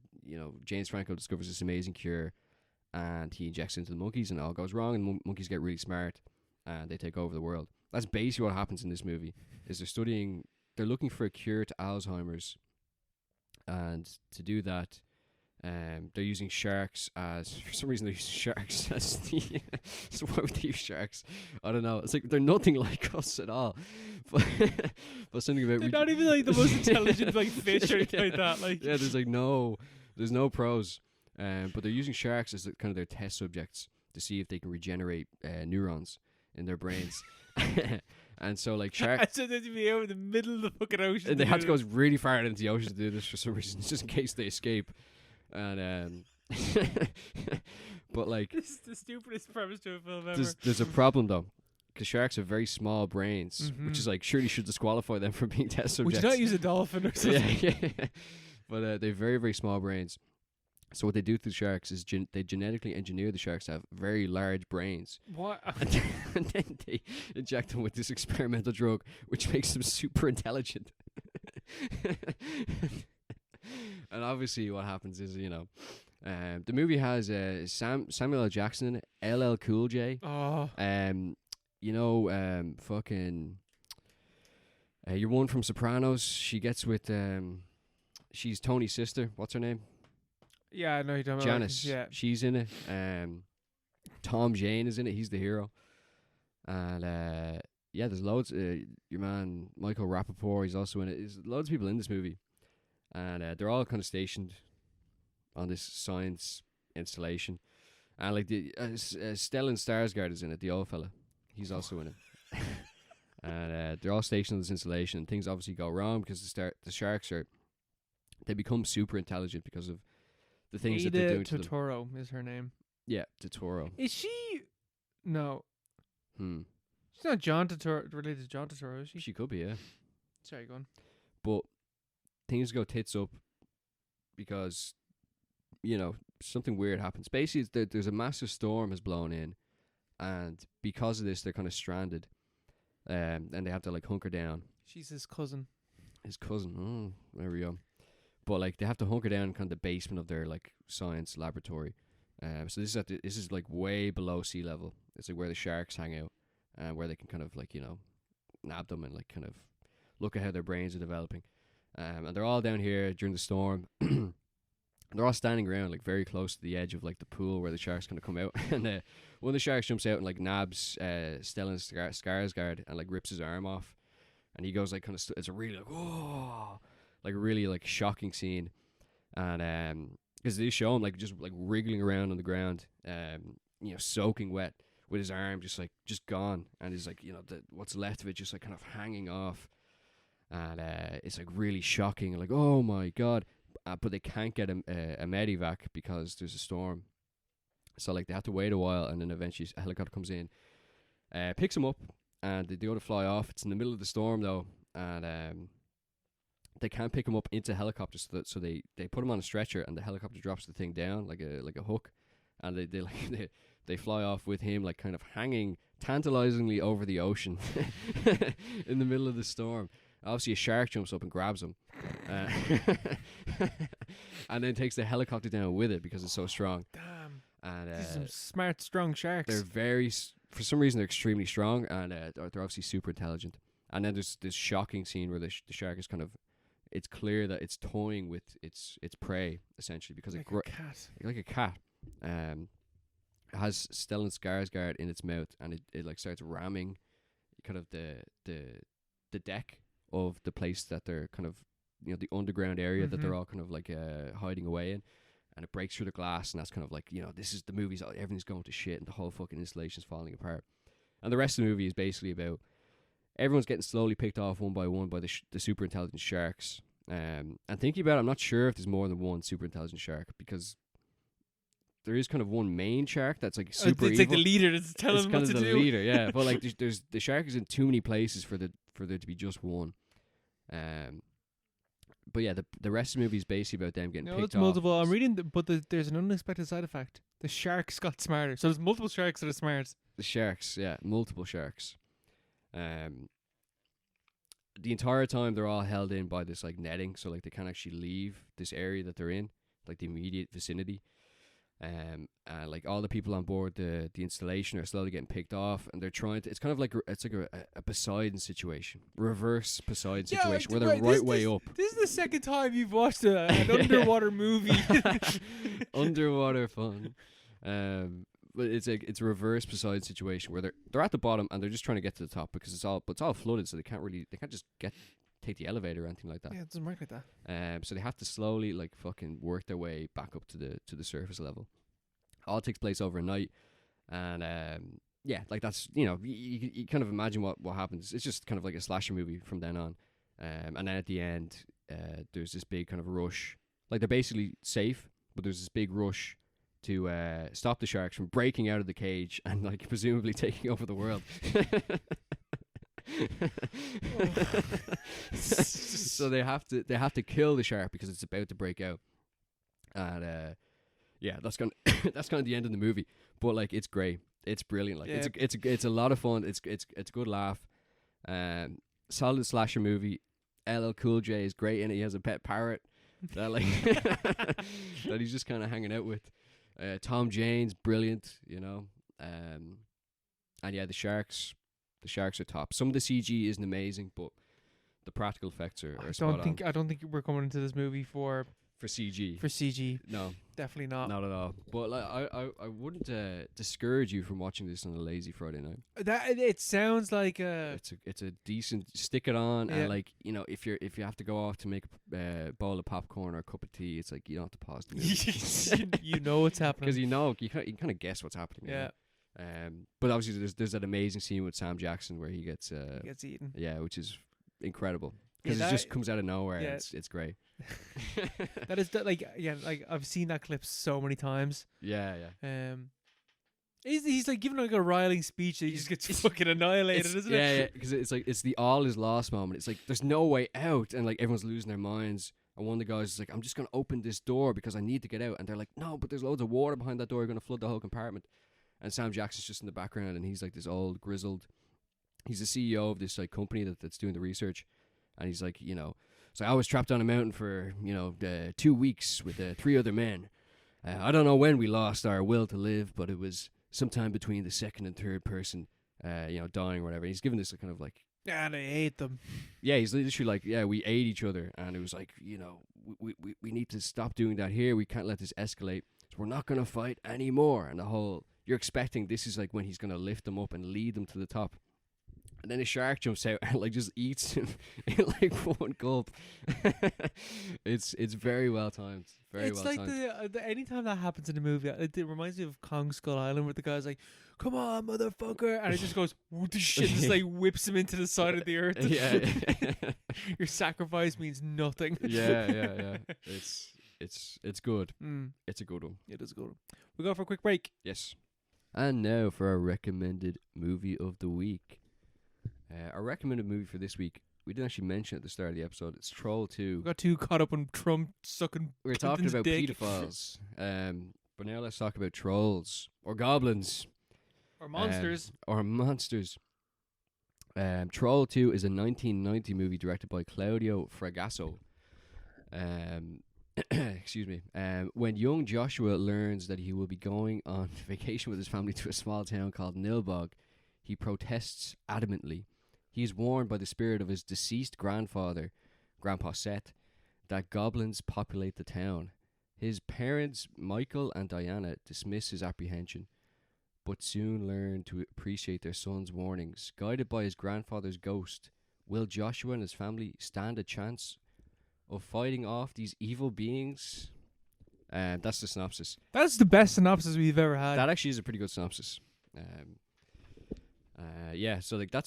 [SPEAKER 1] James Franco discovers this amazing cure, and he injects it into the monkeys, and it all goes wrong, and monkeys get really smart, and they take over the world. That's basically what happens in this movie. Is they're looking for a cure to Alzheimer's. And to do that, they're using sharks as, for some reason they're using sharks as so why would they use sharks? I don't know. It's like they're nothing like us at all. But something about
[SPEAKER 2] they're not even like the most intelligent like fish or anything like that. Like
[SPEAKER 1] yeah, there's no pros. But they're using sharks as kind of their test subjects to see if they can regenerate neurons in their brains. And so like sharks,
[SPEAKER 2] so they'd be out in the middle of the fucking ocean.
[SPEAKER 1] And they had to go really far into the ocean to do this for some reason, just in case they escape. And but like,
[SPEAKER 2] this is the stupidest premise to a film ever.
[SPEAKER 1] There's a problem though, because sharks have very small brains, which is like surely should disqualify them from being test subjects.
[SPEAKER 2] Would you not use a dolphin or something?
[SPEAKER 1] Yeah. But they have very, very small brains. So what they do to the sharks is they genetically engineer the sharks to have very large brains.
[SPEAKER 2] What?
[SPEAKER 1] And then they inject them with this experimental drug, which makes them super intelligent. And obviously, what happens is, the movie has Samuel L. Jackson in it, LL Cool J.
[SPEAKER 2] Oh.
[SPEAKER 1] Fucking. Your one from Sopranos. She gets with she's Tony's sister. What's her name?
[SPEAKER 2] Yeah, I know you're talking about.
[SPEAKER 1] Janice.
[SPEAKER 2] Yeah.
[SPEAKER 1] She's in it. Tom Jane is in it. He's the hero. And there's loads. Your man Michael Rappaport, he's also in it. There's loads of people in this movie, and they're all kind of stationed on this science installation. And like Stellan Skarsgård is in it, the old fella. He's also in it. And they're all stationed on this installation, and things obviously go wrong because the sharks they become super intelligent because of the things that they're doing to them.
[SPEAKER 2] Totoro is her name.
[SPEAKER 1] Yeah, Totoro.
[SPEAKER 2] Is she? No. She's not John Totoro, related to John Totoro, is she?
[SPEAKER 1] She could be, yeah.
[SPEAKER 2] Sorry, go on.
[SPEAKER 1] But things go tits up because, something weird happens. Basically, there's a massive storm has blown in, and because of this, they're kind of stranded. And they have to like hunker down. She's
[SPEAKER 2] his cousin.
[SPEAKER 1] His cousin. There we go. But like they have to hunker down in kind of the basement of their like science laboratory. So this is like way below sea level. It's like where the sharks hang out, and where they can kind of like nab them and like kind of look at how their brains are developing. And they're all down here during the storm. They're all standing around like very close to the edge of like the pool where the sharks kind of come out. And one of the sharks jumps out and like nabs Stellan Skarsgård and like rips his arm off. And he goes like kind of it's a really like whoa, like a really like shocking scene. And because they show him like just like wriggling around on the ground, soaking wet with his arm just gone, and he's like what's left of it just like kind of hanging off. And it's like really shocking, like oh my god. But they can't get a medevac because there's a storm. So like they have to wait a while, and then eventually a helicopter comes in, picks them up, and they go to fly off. It's in the middle of the storm though, and they can't pick him up into helicopters. So they put him on a stretcher, and the helicopter drops the thing down like a hook, and they fly off with him like kind of hanging tantalizingly over the ocean in the middle of the storm. Obviously, a shark jumps up and grabs him, and then takes the helicopter down with it because it's so strong.
[SPEAKER 2] Damn!
[SPEAKER 1] And
[SPEAKER 2] these are some smart, strong sharks.
[SPEAKER 1] They're for some reason, they're extremely strong, and they're obviously super intelligent. And then there's this shocking scene where the shark is kind of, it's clear that it's toying with its prey essentially because
[SPEAKER 2] like
[SPEAKER 1] a cat. It has Stellan Skarsgård in its mouth, and it like starts ramming, kind of the deck of the place that they're kind of, the underground area that they're all kind of like hiding away in, and it breaks through the glass, and that's kind of like, this is the movie's, everything's going to shit, and the whole fucking installation's falling apart. And the rest of the movie is basically about everyone's getting slowly picked off one by one by the super intelligent sharks. And thinking about it, I'm not sure if there's more than one super intelligent shark, because there is kind of one main shark that's like super
[SPEAKER 2] it's
[SPEAKER 1] evil.
[SPEAKER 2] Like the leader that's telling them what to do.
[SPEAKER 1] It's kind of the leader, yeah. But like there's the shark is in too many places for there to be just one. But yeah, the rest of the movie is basically about them getting picked
[SPEAKER 2] it's
[SPEAKER 1] off.
[SPEAKER 2] multiple. I'm reading, but there's an unexpected side effect. The sharks got smarter. So there's multiple sharks that are smart.
[SPEAKER 1] The sharks, yeah, multiple sharks. The entire time they're all held in by this like netting, so like they can't actually leave this area that they're in, like the immediate vicinity. Like all the people on board the installation are slowly getting picked off, and they're trying to. It's kind of like a Poseidon situation, reverse Poseidon situation, where they're right way up.
[SPEAKER 2] This is the second time you've watched an underwater movie.
[SPEAKER 1] Underwater fun. But it's a reverse Poseidon situation where they're at the bottom and they're just trying to get to the top because it's all flooded, so they can't just take the elevator or anything like that.
[SPEAKER 2] Yeah, it doesn't work like that.
[SPEAKER 1] So they have to slowly like fucking work their way back up to the surface level. All takes place overnight, and yeah, like that's you kind of imagine what happens. It's just kind of like a slasher movie from then on, and then at the end, there's this big kind of rush. Like they're basically safe, but there's this big rush to stop the sharks from breaking out of the cage and like presumably taking over the world. So they have to kill the shark because it's about to break out, and yeah, that's kind of that's kind of the end of the movie. But like, it's great. It's brilliant. Like,
[SPEAKER 2] Yeah.
[SPEAKER 1] it's a lot of fun. It's a good laugh. Solid slasher movie. LL Cool J is great in it. He has a pet parrot that like that he's just kind of hanging out with. Tom Jane's brilliant, you know. And yeah, the sharks are top. Some of the CG isn't amazing, but the practical effects are spot on.
[SPEAKER 2] I don't think we're coming into this movie for
[SPEAKER 1] CG.
[SPEAKER 2] For CG,
[SPEAKER 1] No,
[SPEAKER 2] definitely not.
[SPEAKER 1] not at all. But like, I wouldn't discourage you from watching this on a lazy Friday night.
[SPEAKER 2] That it sounds like a
[SPEAKER 1] It's a decent, stick it on,
[SPEAKER 2] Yeah.
[SPEAKER 1] and like, you know, if you have to go off to make a bowl of popcorn or a cup of tea, it's like you don't have to pause the movie
[SPEAKER 2] you know what's happening.
[SPEAKER 1] because you know you kind of guess what's happening. you
[SPEAKER 2] Yeah,
[SPEAKER 1] know? But obviously there's that amazing scene with Sam Jackson where he gets
[SPEAKER 2] he gets eaten.
[SPEAKER 1] yeah, which is incredible because
[SPEAKER 2] Yeah,
[SPEAKER 1] it just comes out of nowhere.
[SPEAKER 2] yeah.
[SPEAKER 1] And it's great.
[SPEAKER 2] That is like I've seen that clip so many times.
[SPEAKER 1] yeah.
[SPEAKER 2] He's like giving like a riling speech and he just gets fucking annihilated, isn't it?
[SPEAKER 1] Yeah, because it's like it's the all is lost moment. It's like there's no way out, and like everyone's losing their minds. And one of the guys is like, "I'm just gonna open this door because I need to get out." And they're like, "No, but there's loads of water behind that door. You're gonna flood the whole compartment." And Sam Jackson's just in the background, and he's like this old grizzled. He's the CEO of this like company that's doing the research, and he's like, you know, so I was trapped on a mountain for 2 weeks with 3 other men. I don't know when we lost our will to live, but it was sometime between the second and third person, dying or whatever. He's given this kind of like,
[SPEAKER 2] And I hate them.
[SPEAKER 1] yeah, he's literally like, yeah, we ate each other, and it was like, you know, we need to stop doing that here. We can't let this escalate. So we're not gonna fight anymore. And the whole, you're expecting this is like when he's gonna lift them up and lead them to the top. And then a shark jumps out and like just eats him in like one gulp. It's very well timed. Very
[SPEAKER 2] It's
[SPEAKER 1] well
[SPEAKER 2] like
[SPEAKER 1] timed.
[SPEAKER 2] the anytime that happens in a movie, it reminds me of Kong Skull Island, where the guy's like, "Come on, motherfucker," and it just goes shit, just like whips him into the side of the earth.
[SPEAKER 1] Yeah.
[SPEAKER 2] Your sacrifice means nothing.
[SPEAKER 1] yeah. It's good. It's a good one.
[SPEAKER 2] It is a good one. We go for a quick break.
[SPEAKER 1] Yes. And now for our recommended movie of the week. Our recommended movie for this week, we didn't actually mention at the start of the episode. It's Troll 2.
[SPEAKER 2] We got too caught up on Trump sucking.
[SPEAKER 1] We're talking
[SPEAKER 2] Clinton's
[SPEAKER 1] about
[SPEAKER 2] dick.
[SPEAKER 1] pedophiles. But now let's talk about trolls or goblins.
[SPEAKER 2] Or monsters.
[SPEAKER 1] Or monsters. Troll 2 is a 1990 movie directed by Claudio Fragasso. Excuse me. When young Joshua learns that he will be going on vacation with his family to a small town called Nilbog, he protests adamantly. He is warned by the spirit of his deceased grandfather, Grandpa Seth, that goblins populate the town. His parents, Michael and Diana, dismiss his apprehension, but soon learn to appreciate their son's warnings. Guided by his grandfather's ghost, will Joshua and his family stand a chance of fighting off these evil beings? That's the synopsis.
[SPEAKER 2] That's the best synopsis we've ever had.
[SPEAKER 1] That actually is a pretty good synopsis. Yeah, so like that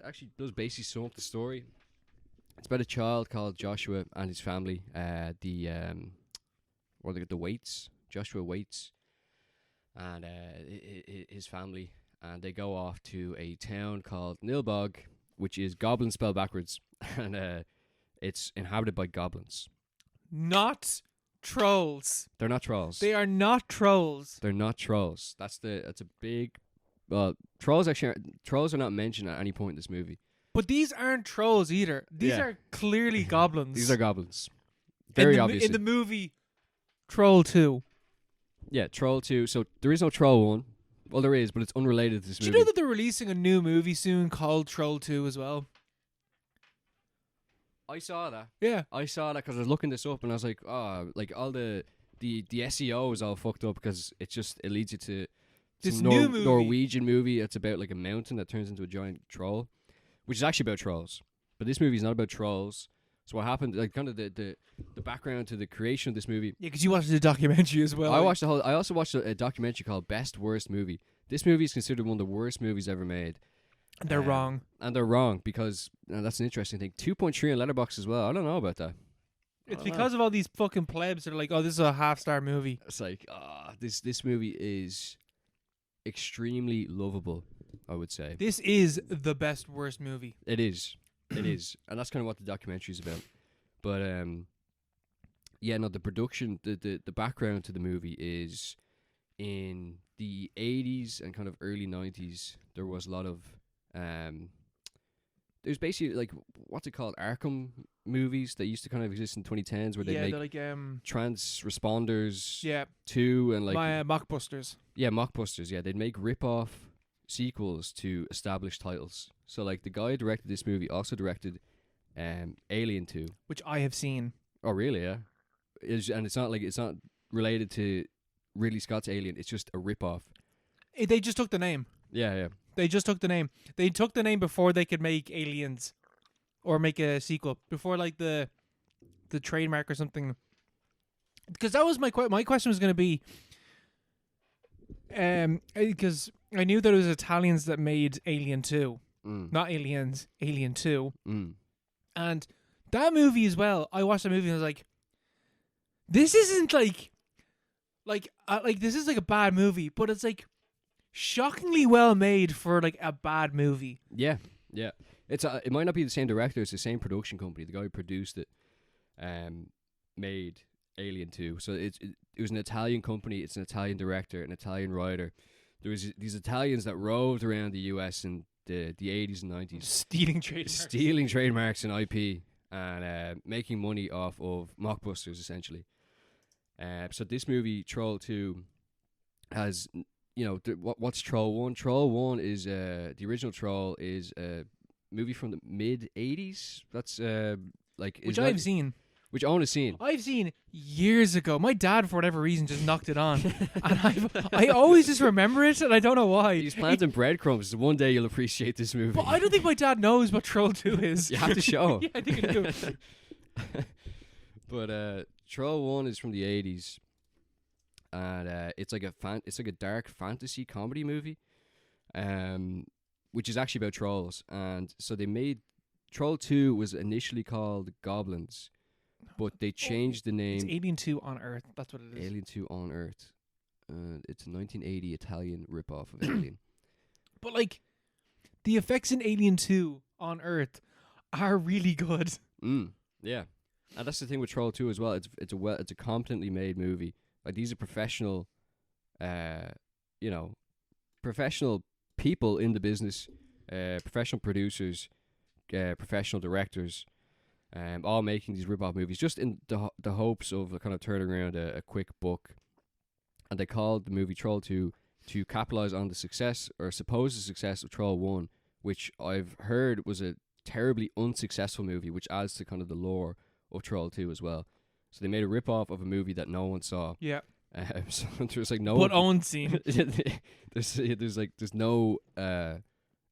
[SPEAKER 1] actually does basically sum up the story. It's about a child called Joshua and his family. The Waits, Joshua Waits, and his family, and they go off to a town called Nilbog, which is goblin spelled backwards, and it's inhabited by goblins.
[SPEAKER 2] Not trolls.
[SPEAKER 1] They're not trolls.
[SPEAKER 2] They are not trolls.
[SPEAKER 1] They're not trolls. That's a big. Well, trolls are not mentioned at any point in this movie.
[SPEAKER 2] But these aren't trolls either. These
[SPEAKER 1] Yeah.
[SPEAKER 2] are clearly goblins.
[SPEAKER 1] These are goblins. Very obviously.
[SPEAKER 2] In the movie Troll 2.
[SPEAKER 1] Yeah, Troll 2. So there is no Troll 1. Well, there is, but it's unrelated to this
[SPEAKER 2] Do you
[SPEAKER 1] movie.
[SPEAKER 2] know that they're releasing a new movie soon called Troll 2 as well?
[SPEAKER 1] I saw that.
[SPEAKER 2] Yeah.
[SPEAKER 1] I saw that because I was looking this up and I was like, oh, like all the SEO is all fucked up because it leads you to
[SPEAKER 2] This
[SPEAKER 1] some
[SPEAKER 2] new movie.
[SPEAKER 1] Norwegian movie. It's about like a mountain that turns into a giant troll, which is actually about trolls. But this movie is not about trolls. So what happened? Like kind of the background to the creation of this movie.
[SPEAKER 2] Yeah, because you watched the documentary as well.
[SPEAKER 1] I also watched a documentary called Best Worst Movie. This movie is considered one of the worst movies ever made.
[SPEAKER 2] And they're wrong.
[SPEAKER 1] And they're wrong because that's an interesting thing. 2.3 on Letterboxd as well. I don't know about that.
[SPEAKER 2] It's because of all these fucking plebs that are like, oh, this is a half-star movie.
[SPEAKER 1] It's like, this movie is extremely lovable, I would say.
[SPEAKER 2] This is the best worst movie.
[SPEAKER 1] It is. It is. And that's kind of what the documentary is about. But Yeah, no, the production, the background to the movie is in the 80s and kind of early 90s. There was a lot of um, there's basically like what's it called, Arkham movies that used to kind of exist in 2010s where they
[SPEAKER 2] Yeah,
[SPEAKER 1] make
[SPEAKER 2] they're like
[SPEAKER 1] trans responders
[SPEAKER 2] yeah,
[SPEAKER 1] 2 and like
[SPEAKER 2] my mockbusters.
[SPEAKER 1] yeah, mockbusters. Yeah, they'd make rip-off sequels to established titles. So like the guy who directed this movie also directed Alien 2.
[SPEAKER 2] Which I have seen.
[SPEAKER 1] Oh really? Yeah. And it's not related to Ridley Scott's Alien. It's just a rip-off.
[SPEAKER 2] They just took the name.
[SPEAKER 1] Yeah, yeah.
[SPEAKER 2] They just took the name. They took the name before they could make Aliens or make a sequel. Before like the trademark or something. Because that was my question was going to be because I knew that it was Italians that made Alien 2. Not Aliens, Alien 2. And that movie as well, I watched the movie and I was like, this isn't like this is like a bad movie, but it's like shockingly well made for like a bad movie.
[SPEAKER 1] Yeah, yeah. It might not be the same director, it's the same production company. The guy who produced it made Alien 2. So it was an Italian company, it's an Italian director, an Italian writer. There was these Italians that roved around the US in the 80s and 90s. Stealing trademarks and IP and making money off of mockbusters, essentially. So this movie, Troll 2, has, what's Troll 1? Troll 1 is, the original Troll is a movie from the mid-80s. That's,
[SPEAKER 2] which I've seen.
[SPEAKER 1] Which Owen has seen.
[SPEAKER 2] I've seen years ago. My dad, for whatever reason, just knocked it on. And I always just remember it, and I don't know why.
[SPEAKER 1] He's planting breadcrumbs. One day you'll appreciate this movie.
[SPEAKER 2] But I don't think my dad knows what Troll 2 is.
[SPEAKER 1] You have to show him.
[SPEAKER 2] Yeah, I think I do.
[SPEAKER 1] But Troll 1 is from the 80s. And it's like a dark fantasy comedy movie. Which is actually about trolls. And so they made Troll 2 was initially called Goblins. But they changed the name.
[SPEAKER 2] It's Alien 2 on Earth. That's what it is.
[SPEAKER 1] Alien 2 on Earth. It's a 1980 Italian ripoff of Alien.
[SPEAKER 2] But like, the effects in Alien 2 on Earth are really good.
[SPEAKER 1] Yeah, and that's the thing with Troll 2 as well. It's a competently made movie. Like these are professional, professional people in the business, professional producers, professional directors. All making these rip-off movies just in the hopes of kind of turning around a quick buck. And they called the movie Troll 2 to capitalize on the success or supposed success of Troll 1, which I've heard was a terribly unsuccessful movie, which adds to kind of the lore of Troll 2 as well. So they made a rip-off of a movie that no one saw.
[SPEAKER 2] Yeah.
[SPEAKER 1] So there's like no...
[SPEAKER 2] But Owen's seen.
[SPEAKER 1] there's no...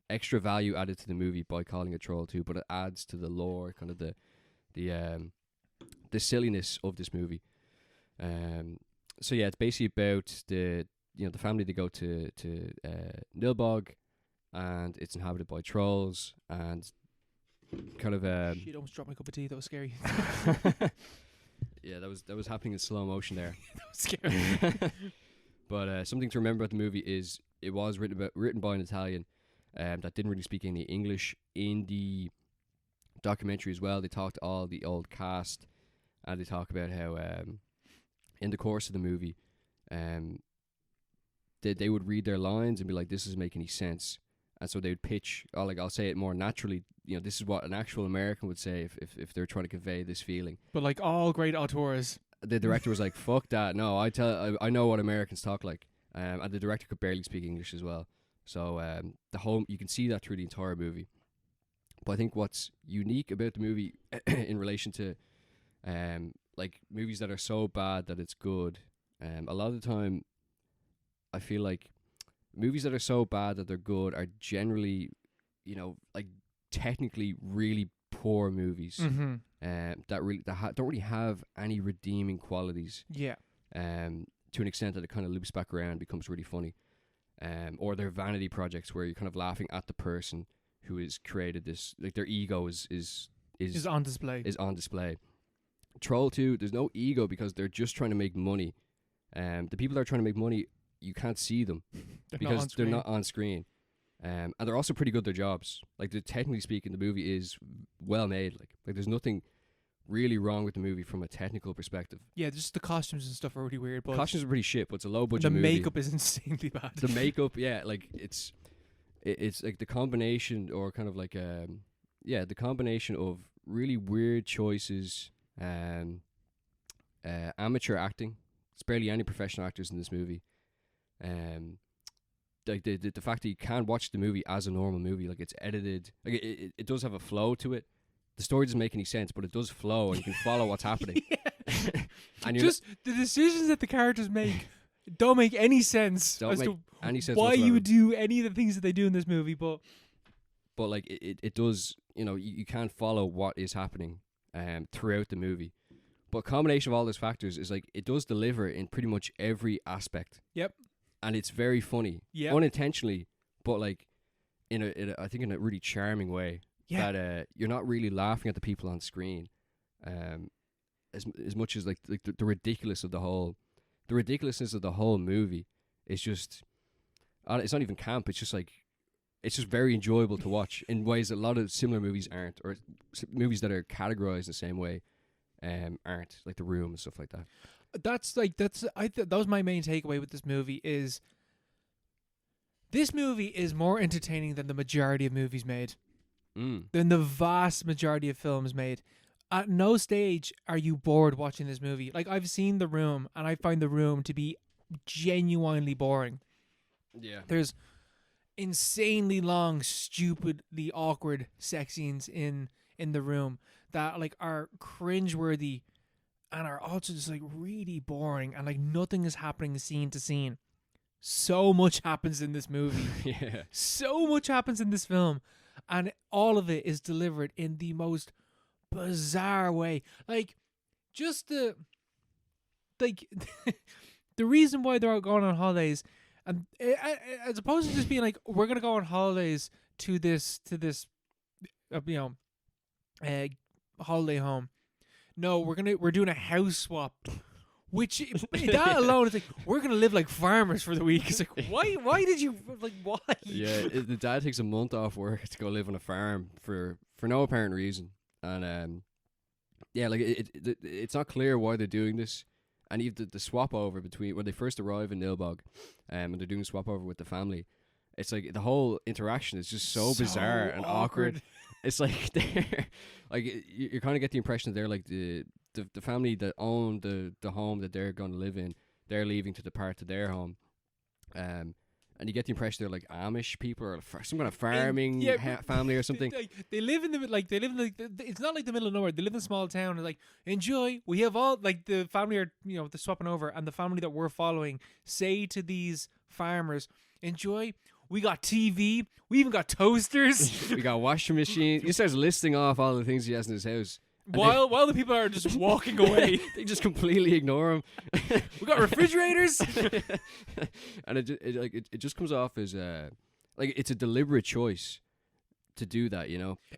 [SPEAKER 1] extra value added to the movie by calling it Troll 2, but it adds to the lore, kind of the silliness of this movie. So yeah, it's basically about the family. They go to Nilbog, and it's inhabited by trolls, and kind of
[SPEAKER 2] Shit, almost dropped my cup of tea. That was scary.
[SPEAKER 1] Yeah, that was happening in slow motion there.
[SPEAKER 2] That was scary.
[SPEAKER 1] But something to remember about the movie is it was written by an Italian. That didn't really speak any English. In the documentary as well, they talked to all the old cast, and they talk about how in the course of the movie they would read their lines and be like, this doesn't make any sense, and so they would pitch, I'll say it more naturally, this is what an actual American would say if they're trying to convey this feeling.
[SPEAKER 2] But like all great auteurs,
[SPEAKER 1] the director was like, fuck that, no, I know what Americans talk like, and the director could barely speak English as well. So you can see that through the entire movie. But I think what's unique about the movie in relation to like movies that are so bad that it's good, a lot of the time I feel like movies that are so bad that they're good are generally, like technically really poor movies.
[SPEAKER 2] Mm-hmm.
[SPEAKER 1] That don't really have any redeeming qualities.
[SPEAKER 2] Yeah.
[SPEAKER 1] To an extent that it kind of loops back around, becomes really funny. Or they're vanity projects where you're kind of laughing at the person who has created this, like their ego is
[SPEAKER 2] on display.
[SPEAKER 1] Is on display. Troll 2, there's no ego because they're just trying to make money. The people that are trying to make money, you can't see them because they're not on screen. And they're also pretty good at their jobs. Like, technically speaking, the movie is well made. Like there's nothing really wrong with the movie from a technical perspective.
[SPEAKER 2] Yeah, just the costumes and stuff are really weird. But
[SPEAKER 1] Costumes are pretty shit, but it's a low budget
[SPEAKER 2] the
[SPEAKER 1] movie.
[SPEAKER 2] makeup is insanely bad.
[SPEAKER 1] The makeup, yeah, like it's like the combination, or kind of like the combination of really weird choices, amateur acting. There's barely any professional actors in this movie. Like the fact that you can watch the movie as a normal movie, like it's edited, like it does have a flow to it. The story doesn't make any sense, but it does flow, and you can follow what's happening. And you're
[SPEAKER 2] just the decisions that the characters make don't make any sense
[SPEAKER 1] Don't
[SPEAKER 2] as
[SPEAKER 1] make
[SPEAKER 2] to
[SPEAKER 1] any sense
[SPEAKER 2] why you
[SPEAKER 1] whatsoever.
[SPEAKER 2] would do any of the things that they do in this movie. But
[SPEAKER 1] like it does, you can't follow what is happening throughout the movie. But a combination of all those factors is like it does deliver in pretty much every aspect.
[SPEAKER 2] Yep.
[SPEAKER 1] And it's very funny, unintentionally, but like I think in a really charming way.
[SPEAKER 2] Yeah.
[SPEAKER 1] That you're not really laughing at the people on screen, as much as like the ridiculousness of the whole movie is just, it's not even camp. It's just like, it's just very enjoyable to watch in ways that a lot of similar movies aren't, or movies that are categorized the same way aren't, like The Room and stuff like that.
[SPEAKER 2] That was my main takeaway with this movie is this movie is more entertaining than the majority of movies made. Than the vast majority of films made. At no stage are you bored watching this movie. Like, I've seen The Room, and I find The Room to be genuinely boring.
[SPEAKER 1] Yeah.
[SPEAKER 2] There's insanely long, stupidly awkward sex scenes in The Room that like are cringeworthy and are also just like really boring, and like nothing is happening scene to scene. So much happens in this movie.
[SPEAKER 1] Yeah.
[SPEAKER 2] So much happens in this film. And all of it is delivered in the most bizarre way. Like, just the reason why they're out going on holidays, and as opposed to just being like, we're gonna go on holidays to this holiday home. No, we're doing a house swap. Which that alone is like, we're gonna live like farmers for the week. It's like, why did you like why?
[SPEAKER 1] Yeah, the dad takes a month off work to go live on a farm for no apparent reason, and yeah, like it's not clear why they're doing this. And even the swap over between when they first arrive in Nilbog, and they're doing a swap over with the family, it's like the whole interaction is just so bizarre and awkward. It's like they're like you kind of get the impression that they're like the family that own the home that they're going to live in, they're leaving to depart to their home, and you get the impression they're like Amish people or some kind of farming family or something.
[SPEAKER 2] They live in it's not like the middle of nowhere. They live in a small town and like, enjoy. We have all like the family are they're swapping over, and the family that we're following say to these farmers, enjoy. We got TV. We even got toasters.
[SPEAKER 1] We got washing machine. He starts listing off all the things he has in his house.
[SPEAKER 2] While the people are just walking away.
[SPEAKER 1] They just completely ignore him.
[SPEAKER 2] We got refrigerators.
[SPEAKER 1] And it just comes off as like it's a deliberate choice to do that,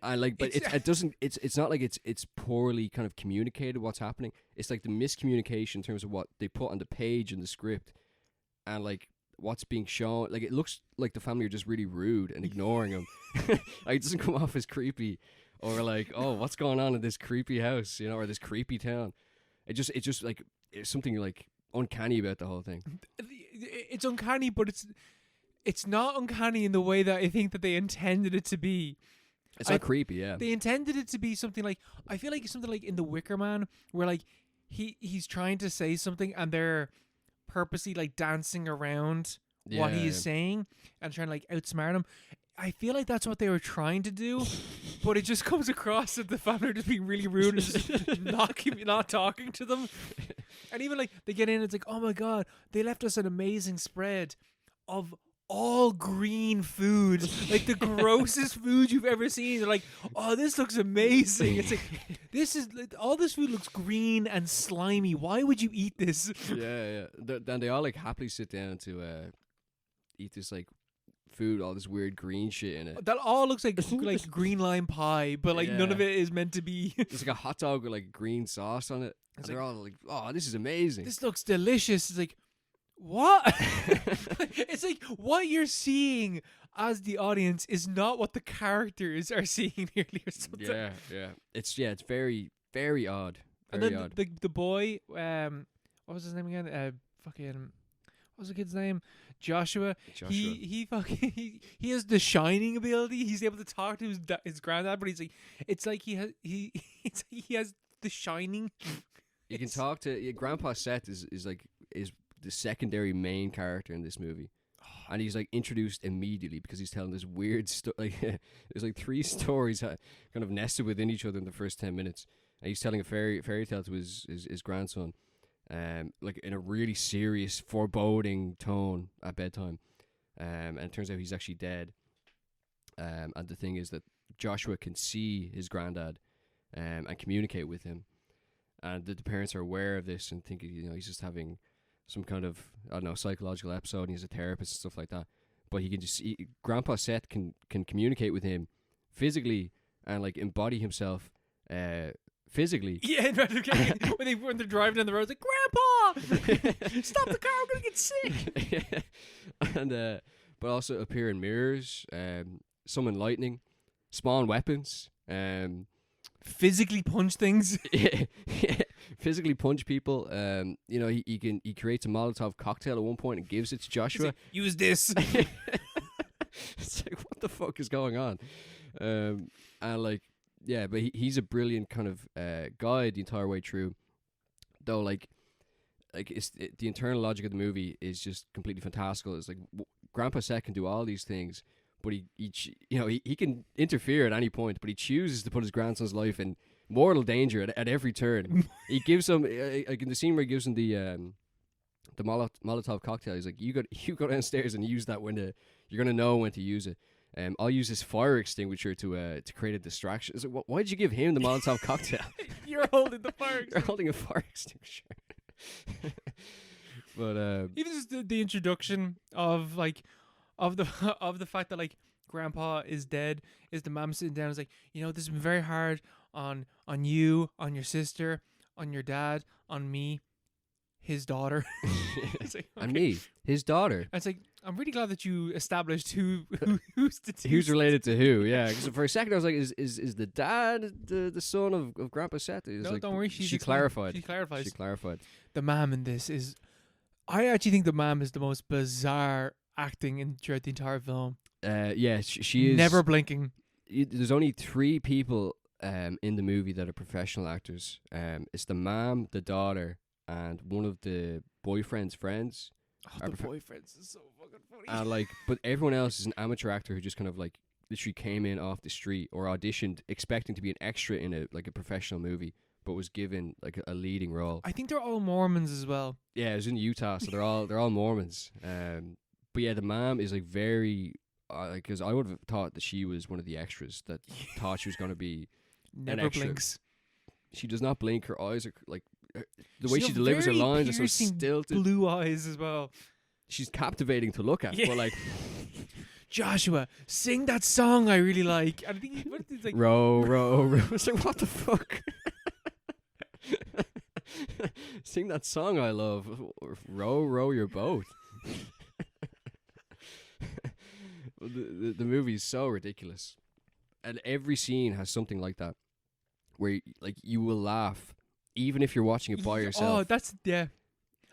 [SPEAKER 1] And like, but it's not like it's poorly kind of communicated what's happening. It's like the miscommunication in terms of what they put on the page in the script, and like what's being shown. Like, it looks like the family are just really rude and ignoring him. Like, it doesn't come off as creepy or like, oh, what's going on in this creepy house, or this creepy town. It just like, it's something like uncanny about the whole thing.
[SPEAKER 2] It's uncanny, but it's not uncanny in the way that I think that they intended it to be.
[SPEAKER 1] It's not creepy, yeah.
[SPEAKER 2] They intended it to be something like, I feel like it's something like in The Wicker Man, where like he's trying to say something and they're purposely like dancing around what he is saying and trying to like outsmart him. I feel like that's what they were trying to do, but it just comes across that the family are just being really rude and just not talking to them. And even like they get in, it's like, oh my god, they left us an amazing spread of all green food, like the grossest food you've ever seen. They're like, oh, this looks amazing. It's like, all this food looks green and slimy. Why would you eat this?
[SPEAKER 1] Yeah. Then they all like happily sit down to eat this like food, all this weird green shit in it.
[SPEAKER 2] That all looks like green lime pie, but like none of it is meant to be.
[SPEAKER 1] It's like a hot dog with like green sauce on it. And they're all like, oh, this is amazing.
[SPEAKER 2] This looks delicious. It's like, what? It's like what you're seeing as the audience is not what the characters are seeing nearly or something.
[SPEAKER 1] Yeah. It's very, very odd.
[SPEAKER 2] And
[SPEAKER 1] Very
[SPEAKER 2] then
[SPEAKER 1] odd.
[SPEAKER 2] the boy, what was his name again? Fucking, what was the kid's name? Joshua.
[SPEAKER 1] Joshua.
[SPEAKER 2] He fucking he has the shining ability. He's able to talk to his granddad, but it's like he has the shining.
[SPEAKER 1] You can talk to Grandpa Seth is the secondary main character in this movie. And he's like introduced immediately because he's telling this weird story. There's like 3 stories kind of nested within each other in the first 10 minutes. And he's telling a fairy tale to his grandson, like in a really serious, foreboding tone at bedtime. And it turns out he's actually dead. And the thing is that Joshua can see his granddad and communicate with him. And the parents are aware of this and think, he's just having some kind of, I don't know, psychological episode, and he's a therapist and stuff like that. But he can just Grandpa Seth can communicate with him physically and like embody himself physically.
[SPEAKER 2] Yeah, when they're driving down the road, it's like, Grandpa, stop the car, I'm gonna get sick.
[SPEAKER 1] And but also appear in mirrors, summon lightning, spawn weapons,
[SPEAKER 2] physically punch things.
[SPEAKER 1] Physically punch people. He creates a Molotov cocktail at one point and gives it to Joshua.
[SPEAKER 2] Like, use this.
[SPEAKER 1] It's like, what the fuck is going on? And like, yeah, but he's a brilliant kind of guide the entire way through. Though, like the internal logic of the movie is just completely fantastical. It's like Grandpa Seth can do all these things, but he can interfere at any point, but he chooses to put his grandson's life in mortal danger at every turn. He gives him like in the scene where he gives him the Molotov cocktail. He's like, you go downstairs and use that when you're gonna know when to use it. I'll use this fire extinguisher to create a distraction. So why did you give him the Molotov cocktail?
[SPEAKER 2] You're holding the fire extinguisher.
[SPEAKER 1] You're holding a fire extinguisher. But
[SPEAKER 2] even just the introduction of the fact that like Grandpa is dead, is the mom sitting down, is like, this has been very hard on you, on your sister, on your dad, on me, his daughter. It's like, okay.
[SPEAKER 1] And me, his daughter.
[SPEAKER 2] And it's like, I'm really glad that you established who's
[SPEAKER 1] related to who. Yeah, because for a second I was like, is the dad the son of Grandpa Seth?
[SPEAKER 2] No,
[SPEAKER 1] like,
[SPEAKER 2] don't worry.
[SPEAKER 1] She clarified.
[SPEAKER 2] She clarifies.
[SPEAKER 1] She clarified.
[SPEAKER 2] The mom in this is, I actually think the mom is the most bizarre acting throughout the entire film.
[SPEAKER 1] Yeah, she is
[SPEAKER 2] never blinking.
[SPEAKER 1] There's only 3 people in the movie that are professional actors. It's the mom, the daughter, and one of the boyfriend's friends.
[SPEAKER 2] Oh, the boyfriends is so fucking funny.
[SPEAKER 1] And like, but everyone else is an amateur actor who just kind of like literally came in off the street or auditioned expecting to be an extra in a professional movie, but was given like a leading role.
[SPEAKER 2] I think they're all Mormons as well.
[SPEAKER 1] Yeah, it was in Utah, so they're all Mormons. But yeah, the mom is like very, because I would have thought that she was one of the extras that thought she was going to be
[SPEAKER 2] never
[SPEAKER 1] an extra.
[SPEAKER 2] blinks.
[SPEAKER 1] She does not blink. Her eyes are like the way she delivers her lines are so stilted.
[SPEAKER 2] Blue eyes as well.
[SPEAKER 1] She's captivating to look at. Yeah. But like,
[SPEAKER 2] Joshua, sing that song I really like. And I think he's like,
[SPEAKER 1] row, row, row. It's like, what the fuck? Sing that song I love. Row, row your boat. The movie is so ridiculous, and every scene has something like that, where like you will laugh, even if you're watching it by yourself.
[SPEAKER 2] Oh, yeah.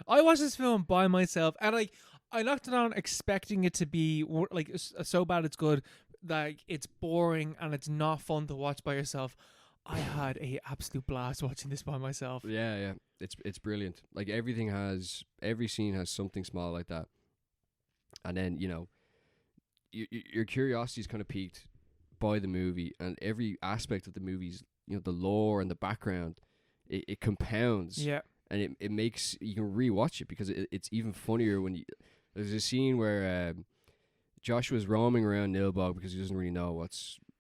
[SPEAKER 2] I watched this film by myself, and like I knocked it on expecting it to be like so bad it's good, like it's boring and it's not fun to watch by yourself. I had a absolute blast watching this by myself.
[SPEAKER 1] Yeah, it's brilliant. Like every scene has something small like that, and then your curiosity is kind of piqued by the movie, and every aspect of the movie's, the lore and the background, it compounds.
[SPEAKER 2] Yeah.
[SPEAKER 1] And it makes, you can rewatch it because it's even funnier when there's a scene where Joshua's roaming around Nilbog because he doesn't really know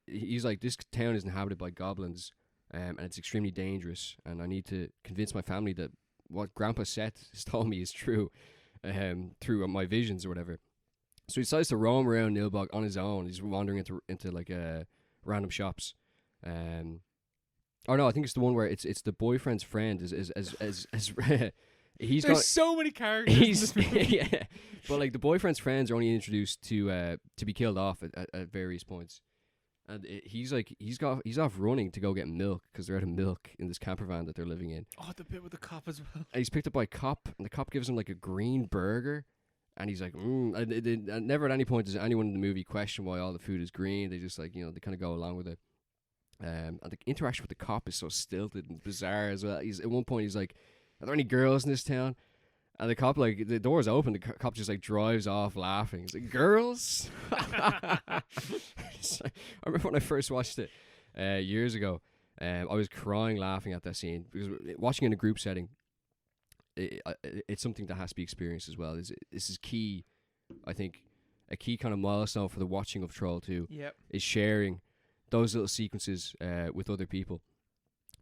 [SPEAKER 1] he's like, this town is inhabited by goblins, and it's extremely dangerous, and I need to convince my family that what Grandpa Seth has told me is true, through my visions or whatever. So he decides to roam around Nilbog on his own. He's wandering into like random shops. Oh no, I think it's the one where it's the boyfriend's friend
[SPEAKER 2] There's so many characters in this movie.
[SPEAKER 1] Yeah, but like the boyfriend's friends are only introduced to be killed off at various points. And he's off running to go get milk because they're out of milk in this camper van that they're living in.
[SPEAKER 2] Oh, the bit with the cop as well.
[SPEAKER 1] And he's picked up by a cop, and the cop gives him like a green burger, and he's like, and never at any point does anyone in the movie question why all the food is green. They just like, they kind of go along with it. And the interaction with the cop is so stilted and bizarre as well. At one point he's like, "Are there any girls in this town?" And the cop, like, the door's open. The cop just like drives off laughing. He's like, "Girls?" I remember when I first watched it years ago. I was crying laughing at that scene because watching in a group setting, it's something that has to be experienced as well. This is key. I think a key kind of milestone for the watching of Troll 2 is sharing those little sequences with other people.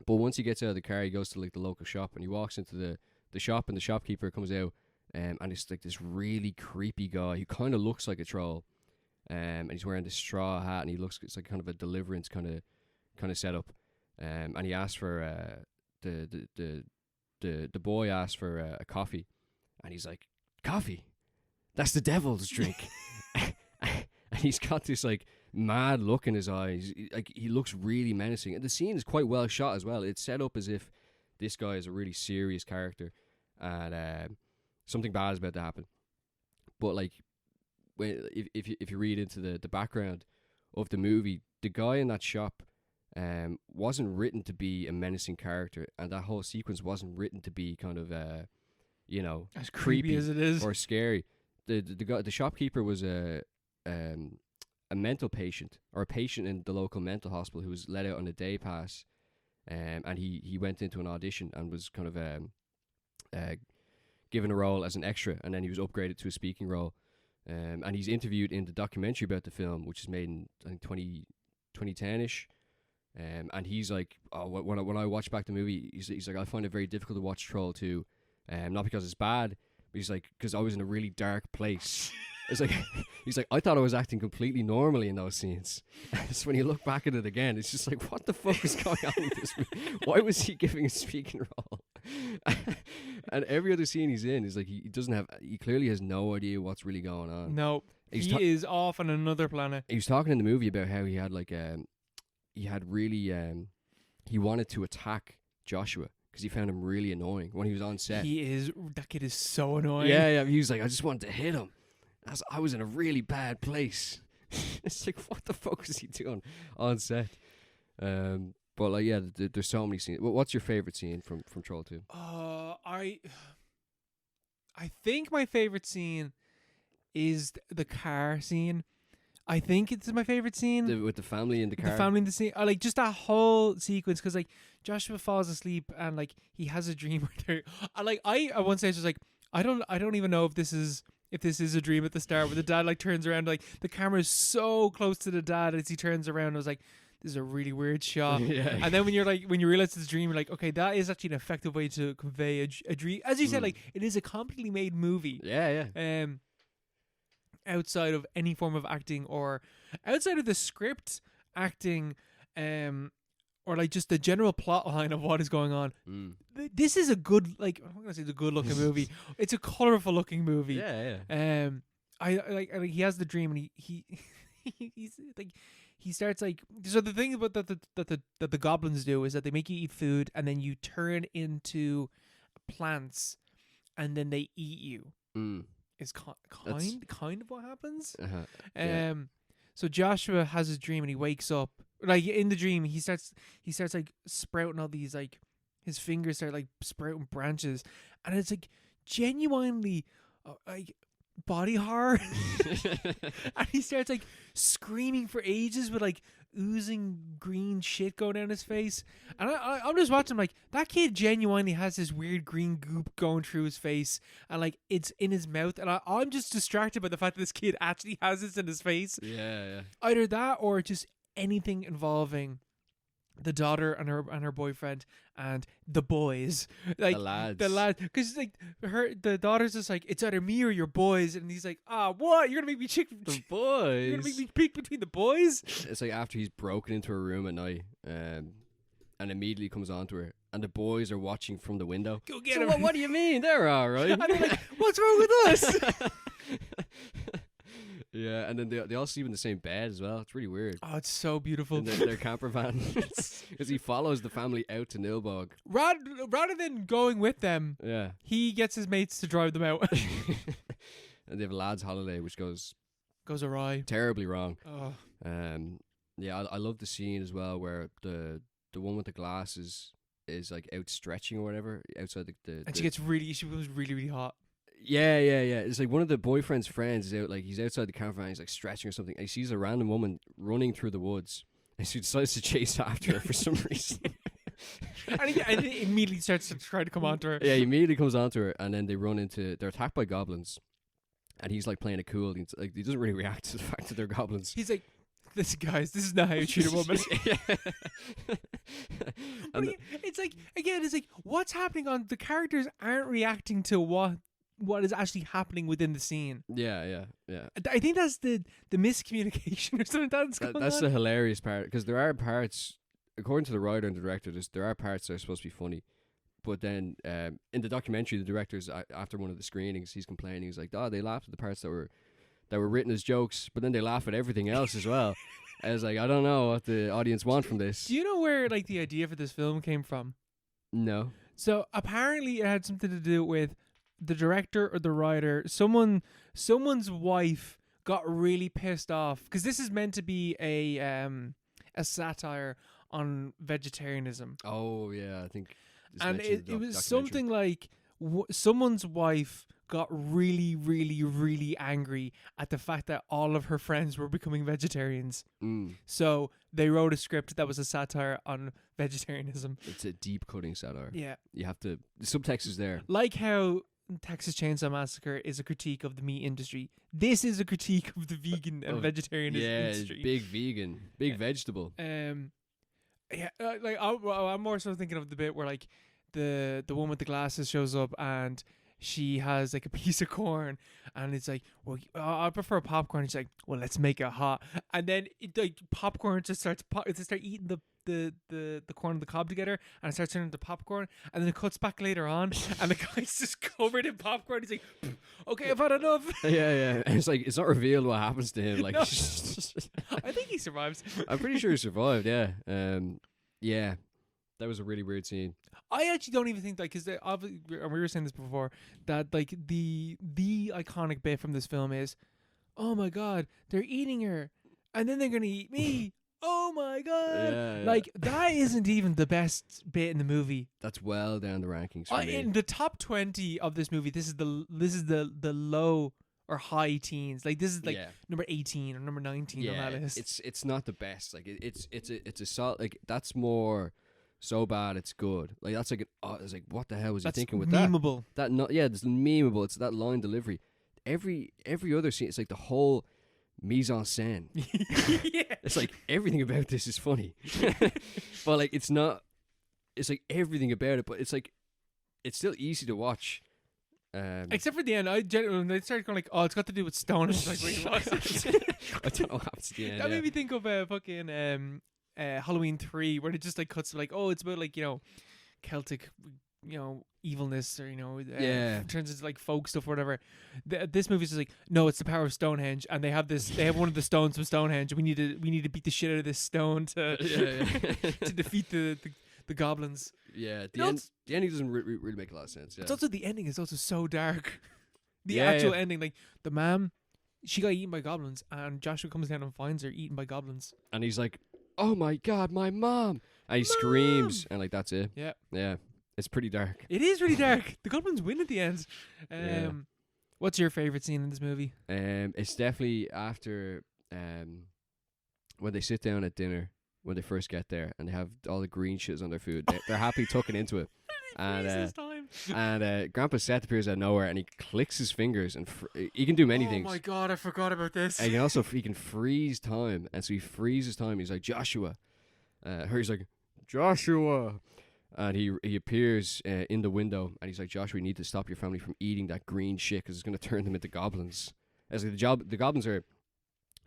[SPEAKER 1] But once he gets out of the car, he goes to like the local shop and he walks into the shop, and the shopkeeper comes out, and it's like this really creepy guy who kind of looks like a troll, and he's wearing this straw hat, and it's like kind of a deliverance kind of setup, and he asks for the boy asks for a coffee, and he's like, "Coffee? That's the devil's drink." And he's got this like mad look in his eyes, like he looks really menacing, and the scene is quite well shot as well. It's set up as if this guy is a really serious character, and something bad is about to happen. But like, if you read into the background of the movie, the guy in that shop wasn't written to be a menacing character, and that whole sequence wasn't written to be kind of
[SPEAKER 2] as
[SPEAKER 1] creepy
[SPEAKER 2] as it is
[SPEAKER 1] or scary. The shopkeeper was a mental patient, or a patient in the local mental hospital, who was let out on a day pass. And he went into an audition and was kind of given a role as an extra, and then he was upgraded to a speaking role. And he's interviewed in the documentary about the film, which is made in, I think, 2010-ish. And he's like, when I watch back the movie, he's like, I find it very difficult to watch Troll 2, not because it's bad, but he's like, because I was in a really dark place. It's like, he's like, I thought I was acting completely normally in those scenes. So when you look back at it again, it's just like, what the fuck is going on with this movie? Why was he giving a speaking role? And every other scene he's in is like, he clearly has no idea what's really going on.
[SPEAKER 2] No, he is off on another planet.
[SPEAKER 1] He was talking in the movie about how he had like, he wanted to attack Joshua because he found him really annoying when he was on set.
[SPEAKER 2] That kid is so annoying.
[SPEAKER 1] Yeah, he was like, I just wanted to hit him. I was in a really bad place. It's like, what the fuck is he doing on set? But like, yeah, there's so many scenes. What's your favorite scene from Troll 2?
[SPEAKER 2] I think my favorite scene is the car scene. I think it's my favorite scene.
[SPEAKER 1] With the family in the car.
[SPEAKER 2] The family in the scene. I like just that whole sequence, because like Joshua falls asleep and like he has a dream where I at one stage was like, I don't even know if this is a dream at the start, where the dad like turns around, like the camera is so close to the dad as he turns around. I was like, this is a really weird shot. Yeah. And then when you realize it's a dream, you're like, okay, that is actually an effective way to convey a dream. As you said, like it is a completely made movie.
[SPEAKER 1] Yeah.
[SPEAKER 2] Outside of any form of acting, or outside of the script acting, or like just the general plot line of what is going on. This is a good, like, I'm not gonna say it's a good looking movie. It's a colorful looking movie.
[SPEAKER 1] Yeah.
[SPEAKER 2] I like he has the dream, and he's like, he starts like, so the thing about that the goblins do is that they make you eat food, and then you turn into plants, and then they eat you. Is kind of what happens. So Joshua has his dream, and he wakes up. Like in the dream, he starts like sprouting all these, like his fingers start like sprouting branches, and it's like genuinely like body horror. And he starts like screaming for ages with like oozing green shit going down his face, and I'm just watching like, that kid genuinely has this weird green goop going through his face, and like it's in his mouth, and I'm just distracted by the fact that this kid actually has this in his face.
[SPEAKER 1] Yeah.
[SPEAKER 2] Either that, or just anything involving the daughter and her boyfriend and the boys, like the lads, because like the daughter's just like, it's either me or your boys, and he's like, what, you're gonna make me
[SPEAKER 1] the boys,
[SPEAKER 2] you're gonna make me pick between the boys.
[SPEAKER 1] It's like after he's broken into her room at night, and immediately comes on to her, and the boys are watching from the window.
[SPEAKER 2] Go get him.
[SPEAKER 1] What do you mean? They're all right.
[SPEAKER 2] And they're like, what's wrong with us?
[SPEAKER 1] Yeah, and then they all sleep in the same bed as well. It's really weird.
[SPEAKER 2] Oh, it's so beautiful.
[SPEAKER 1] In their camper van, because he follows the family out to Nilbog.
[SPEAKER 2] Rather than going with them,
[SPEAKER 1] Yeah,
[SPEAKER 2] he gets his mates to drive them out.
[SPEAKER 1] and they have a lads' holiday, which goes
[SPEAKER 2] awry.
[SPEAKER 1] terribly wrong.
[SPEAKER 2] Oh,
[SPEAKER 1] Yeah, I love the scene as well where the one with the glasses is like out stretching or whatever outside the
[SPEAKER 2] and she becomes really, really hot.
[SPEAKER 1] Yeah. It's like one of the boyfriend's friends is out, like he's outside the camper van, he's like stretching or something, and he sees a random woman running through the woods, and she decides to chase after her for some reason.
[SPEAKER 2] and he immediately starts to try to come onto her.
[SPEAKER 1] Yeah, he immediately comes onto her, and then they're attacked by goblins, and he's like playing it cool. Like he doesn't really react to the fact that they're goblins.
[SPEAKER 2] He's like, "This is not how you treat a woman." But it's like what's happening on the characters aren't reacting to what is actually happening within the scene.
[SPEAKER 1] Yeah.
[SPEAKER 2] I think that's the miscommunication or something that's going
[SPEAKER 1] That's
[SPEAKER 2] on.
[SPEAKER 1] the hilarious part, because there are parts, according to the writer and the director, there are parts that are supposed to be funny, but then in the documentary, the director's after one of the screenings, he's complaining. He's like, "Oh, they laughed at the parts that were written as jokes, but then they laugh at everything else as well." I was like, I don't know what the audience want from this.
[SPEAKER 2] Do you know where like the idea for this film came from?
[SPEAKER 1] No.
[SPEAKER 2] So apparently it had something to do with the director or the writer. Someone's wife got really pissed off because this is meant to be a satire on vegetarianism.
[SPEAKER 1] Oh yeah, I think.
[SPEAKER 2] And it was something like someone's wife got really, really, really angry at the fact that all of her friends were becoming vegetarians. So they wrote a script that was a satire on vegetarianism.
[SPEAKER 1] It's a deep cutting satire.
[SPEAKER 2] Yeah.
[SPEAKER 1] You have to. The subtext is there.
[SPEAKER 2] Like how Texas Chainsaw Massacre is a critique of the meat industry. This is a critique of the vegan and vegetarian industry.
[SPEAKER 1] Yeah, big vegan, big vegetable.
[SPEAKER 2] Yeah, like I'm more so thinking of the bit where like the one with the glasses shows up and she has like a piece of corn and it's like, well, I prefer popcorn. She's like, well, let's make it hot, and then like popcorn just starts to start eating the corn and the cob together, and it starts turning into popcorn, and then it cuts back later on and the guy's just covered in popcorn. He's like, okay, I've had enough.
[SPEAKER 1] Yeah. And it's like, it's not revealed what happens to him. Like,
[SPEAKER 2] No. I think he survives.
[SPEAKER 1] I'm pretty sure he survived. Yeah. Yeah. That was a really weird scene.
[SPEAKER 2] I actually don't even think that, because we were saying this before, that like the iconic bit from this film is, oh my god, they're eating her, and then they're gonna eat me. Oh my god!
[SPEAKER 1] Yeah.
[SPEAKER 2] Like that isn't even the best bit in the movie.
[SPEAKER 1] That's well down the rankings for me.
[SPEAKER 2] In the top 20 of this movie, this is the low or high teens. Like this is like number 18 or number 19 on that list.
[SPEAKER 1] It's not the best. Like it's a solid. Like that's more. So bad it's good. Like that's like it's like, what the hell was he thinking with
[SPEAKER 2] memeable.
[SPEAKER 1] It's memeable. It's that line delivery. Every other scene, it's like the whole mise en scène.
[SPEAKER 2] Yeah.
[SPEAKER 1] It's like everything about this is funny, but like it's not. It's like everything about it, but it's like it's still easy to watch.
[SPEAKER 2] Except for the end, when they started going like, oh, it's got to do with Stonehenge. Like, wait, what?
[SPEAKER 1] I don't know what happens at the end.
[SPEAKER 2] That made me think of fucking Halloween 3, where it just like cuts to like, oh, it's about like, you know, Celtic, you know, evilness, or, you know, turns into like folk stuff or whatever. This movie is just like, no, it's the power of Stonehenge, and they have one of the stones from Stonehenge. We need to beat the shit out of this stone to to defeat the goblins.
[SPEAKER 1] Yeah, the ending doesn't really make a lot of sense. Yeah.
[SPEAKER 2] It's also, the ending is also so dark. The actual ending, like the mom, she got eaten by goblins, and Joshua comes down and finds her eaten by goblins,
[SPEAKER 1] and he's like, oh my god, my mom! And he screams, and like that's it. Yeah, it's pretty dark.
[SPEAKER 2] It is really dark. The goblins win at the end. What's your favorite scene in this movie?
[SPEAKER 1] It's definitely after when they sit down at dinner, when they first get there, and they have all the green shits on their food. They're happy tucking into it. And Grandpa Seth appears out of nowhere, and he clicks his fingers, and he can do many things.
[SPEAKER 2] Oh my god, I forgot about this.
[SPEAKER 1] And he can freeze time, and so he freezes time. He's like, Joshua. He's like, Joshua. And he appears in the window, and he's like, Joshua, you need to stop your family from eating that green shit, because it's going to turn them into goblins. As like, the goblins are,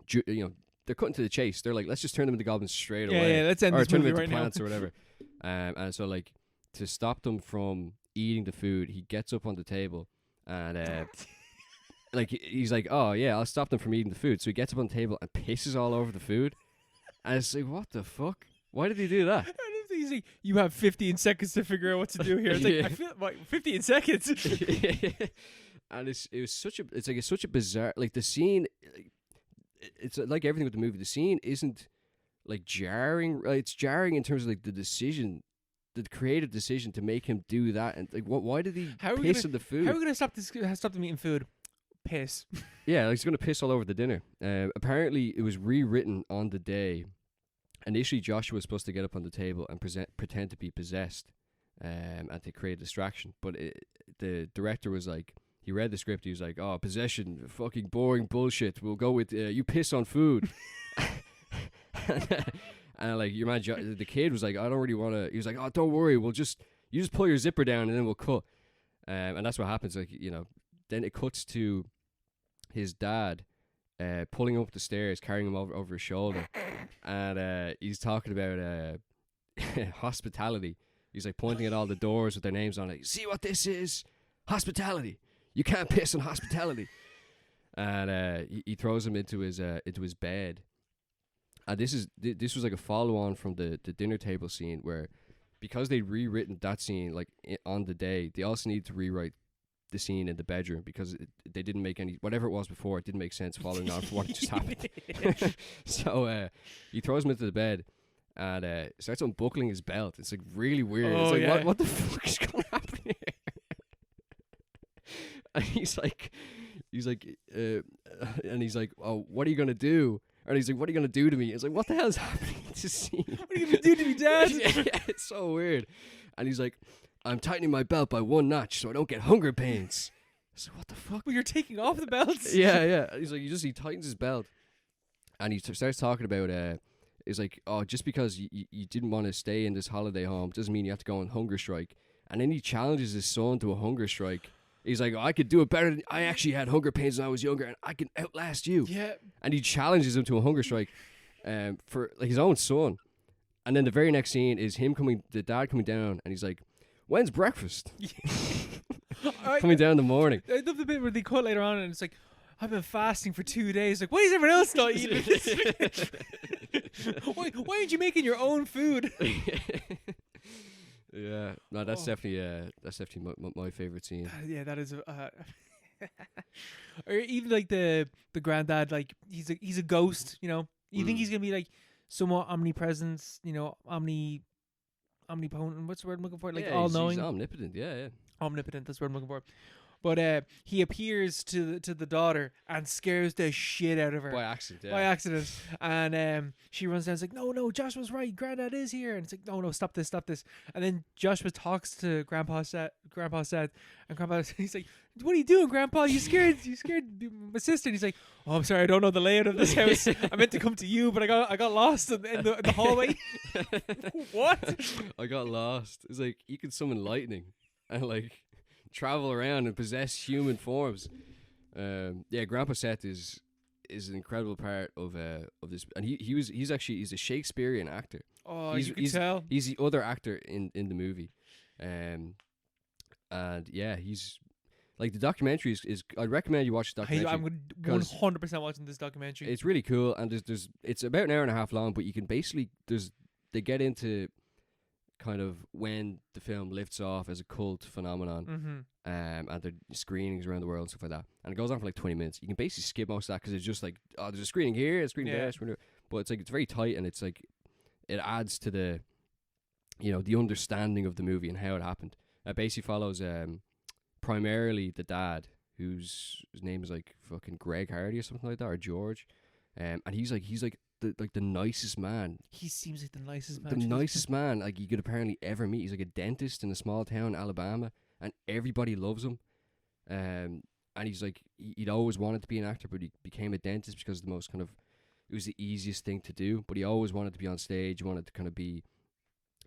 [SPEAKER 1] you know, they're cutting to the chase. They're like, let's just turn them into goblins straight away.
[SPEAKER 2] Yeah, let's end this
[SPEAKER 1] turn
[SPEAKER 2] movie
[SPEAKER 1] them into
[SPEAKER 2] right
[SPEAKER 1] plants
[SPEAKER 2] now.
[SPEAKER 1] or whatever. And so like, to stop them from eating the food, he gets up on the table and like he's like, oh yeah, I'll stop them from eating the food. So he gets up on the table and pisses all over the food. And it's like, what the fuck? Why did he do that?
[SPEAKER 2] He's like, you have 15 seconds to figure out what to do here. It's like, I feel like 15 seconds.
[SPEAKER 1] And it's such a bizarre, like the scene. It's like everything with the movie. The scene isn't like jarring. It's jarring in terms of like the creative decision to make him do that. And like, why did he piss on the food?
[SPEAKER 2] How are we gonna stop them eating food? Piss.
[SPEAKER 1] Yeah, like he's gonna piss all over the dinner. Apparently, it was rewritten on the day. Initially, Joshua was supposed to get up on the table and pretend to be possessed, and to create a distraction. But the director was like, he read the script. He was like, "Oh, possession, fucking boring bullshit. We'll go with you piss on food." And like your man, the kid was like, "I don't really want to." He was like, "Oh, don't worry. You just pull your zipper down and then we'll cut." And that's what happens. Like, you know, then it cuts to his dad pulling up the stairs, carrying him over his shoulder, and he's talking about hospitality. He's like pointing at all the doors with their names on it. See what this is? Hospitality. You can't piss on hospitality. And he throws him into his bed. And this was like a follow on from the dinner table scene, where because they'd rewritten that scene like on the day, they also need to rewrite the scene in the bedroom because they didn't make any, whatever it was before, it didn't make sense following on from what just happened. So he throws him into the bed and starts unbuckling his belt. It's like really weird. It's like, what the fuck is going to happen here? And he's like, and he's like, oh, what are you gonna do? And he's like, what are you gonna do to me? It's like, what the hell is happening in this scene?
[SPEAKER 2] What are you gonna do to me, Dad?
[SPEAKER 1] Yeah, it's so weird. And he's like, I'm tightening my belt by one notch so I don't get hunger pains. So what the fuck?
[SPEAKER 2] Well, you're taking off the belts.
[SPEAKER 1] Yeah. And he's like, he tightens his belt, and he starts talking about it's like, oh, just because you didn't want to stay in this holiday home doesn't mean you have to go on hunger strike. And then he challenges his son to a hunger strike. He's like, oh, I could do it better. I actually had hunger pains when I was younger, and I can outlast you.
[SPEAKER 2] Yeah.
[SPEAKER 1] And he challenges him to a hunger strike for like his own son. And then the very next scene is the dad coming down, and he's like, when's breakfast? Coming down in the morning.
[SPEAKER 2] I love the bit where they cut later on, and it's like, I've been fasting for 2 days. Like, why is everyone else not eating? why aren't you making your own food?
[SPEAKER 1] Yeah, no, that's definitely my favorite scene.
[SPEAKER 2] Yeah, that is. Or even like the granddad, like he's a ghost. You know, you think he's gonna be like somewhat omnipresent. You know, omnipotent. What's the word I'm looking for? Like all knowing.
[SPEAKER 1] He's omnipotent. Yeah.
[SPEAKER 2] Omnipotent. That's the word I'm looking for. But he appears to the daughter and scares the shit out of her.
[SPEAKER 1] By accident, yeah.
[SPEAKER 2] By accident. And she runs down and is like, no, Josh was right. Granddad is here. And it's like, no, stop this. And then Joshua talks to Grandpa Seth. And Grandpa, he's like, what are you doing, Grandpa? You scared my sister. And he's like, oh, I'm sorry. I don't know the layout of this house. I meant to come to you, but I got lost in the hallway. What?
[SPEAKER 1] I got lost. It's like, you can summon lightning and like travel around and possess human forms. Grandpa Seth is an incredible part of this, and he's a Shakespearean actor.
[SPEAKER 2] Oh, you can tell.
[SPEAKER 1] He's the other actor in the movie, and yeah, he's like the documentary is. I'd recommend you watch the documentary.
[SPEAKER 2] I'm 100% watching this documentary.
[SPEAKER 1] It's really cool, and it's about an hour and a half long, but you can basically they get into kind of when the film lifts off as a cult phenomenon, and there are screenings around the world and stuff like that, and it goes on for like 20 minutes. You can basically skip most of that because it's just like, oh, there's a screening here, a screening there, a screening there. But it's like, it's very tight, and it's like, it adds to the, you know, the understanding of the movie and how it happened. It basically follows primarily the dad, his name is like fucking Greg Hardy or something like that, or George, and he's like the nicest man.
[SPEAKER 2] He seems like the nicest man.
[SPEAKER 1] The nicest man like you could apparently ever meet. He's like a dentist in a small town in Alabama, and everybody loves him. And he's like, he'd always wanted to be an actor, but he became a dentist because it was the easiest thing to do. But he always wanted to be on stage. He wanted to kind of be,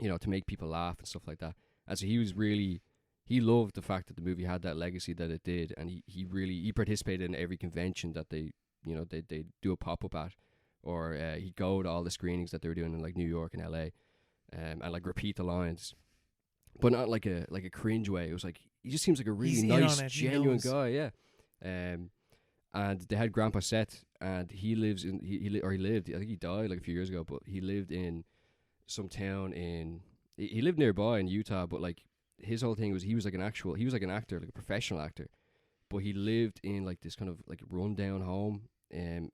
[SPEAKER 1] you know, to make people laugh and stuff like that. And so he loved the fact that the movie had that legacy that it did, and he participated in every convention that they do a pop up at. Or he'd go to all the screenings that they were doing in like New York and LA, and like repeat the lines, but not like a cringe way. It was like, he just seems like a really nice, genuine guy. Yeah, and they had Grandpa Seth, and he lives in he lived. I think he died like a few years ago, but he lived in some town in. He lived nearby in Utah, but like his whole thing was he was like an actor, like a professional actor, but he lived in like this kind of like rundown home, in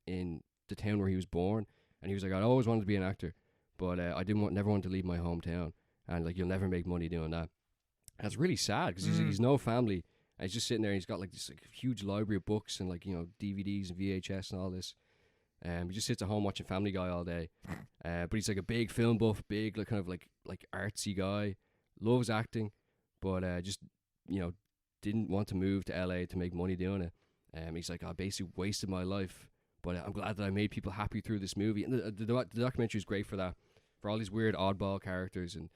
[SPEAKER 1] the town where he was born, and he was like, I always wanted to be an actor, but I never wanted to leave my hometown, and like you'll never make money doing that. And it's really sad because he's no family. And he's just sitting there. And he's got like this like huge library of books and like DVDs and VHS and all this. He just sits at home watching Family Guy all day. But he's like a big film buff, big like kind of like artsy guy. Loves acting, but just didn't want to move to LA to make money doing it. He's like, I basically wasted my life, but I'm glad that I made people happy through this movie. And the documentary is great for that, for all these weird oddball characters and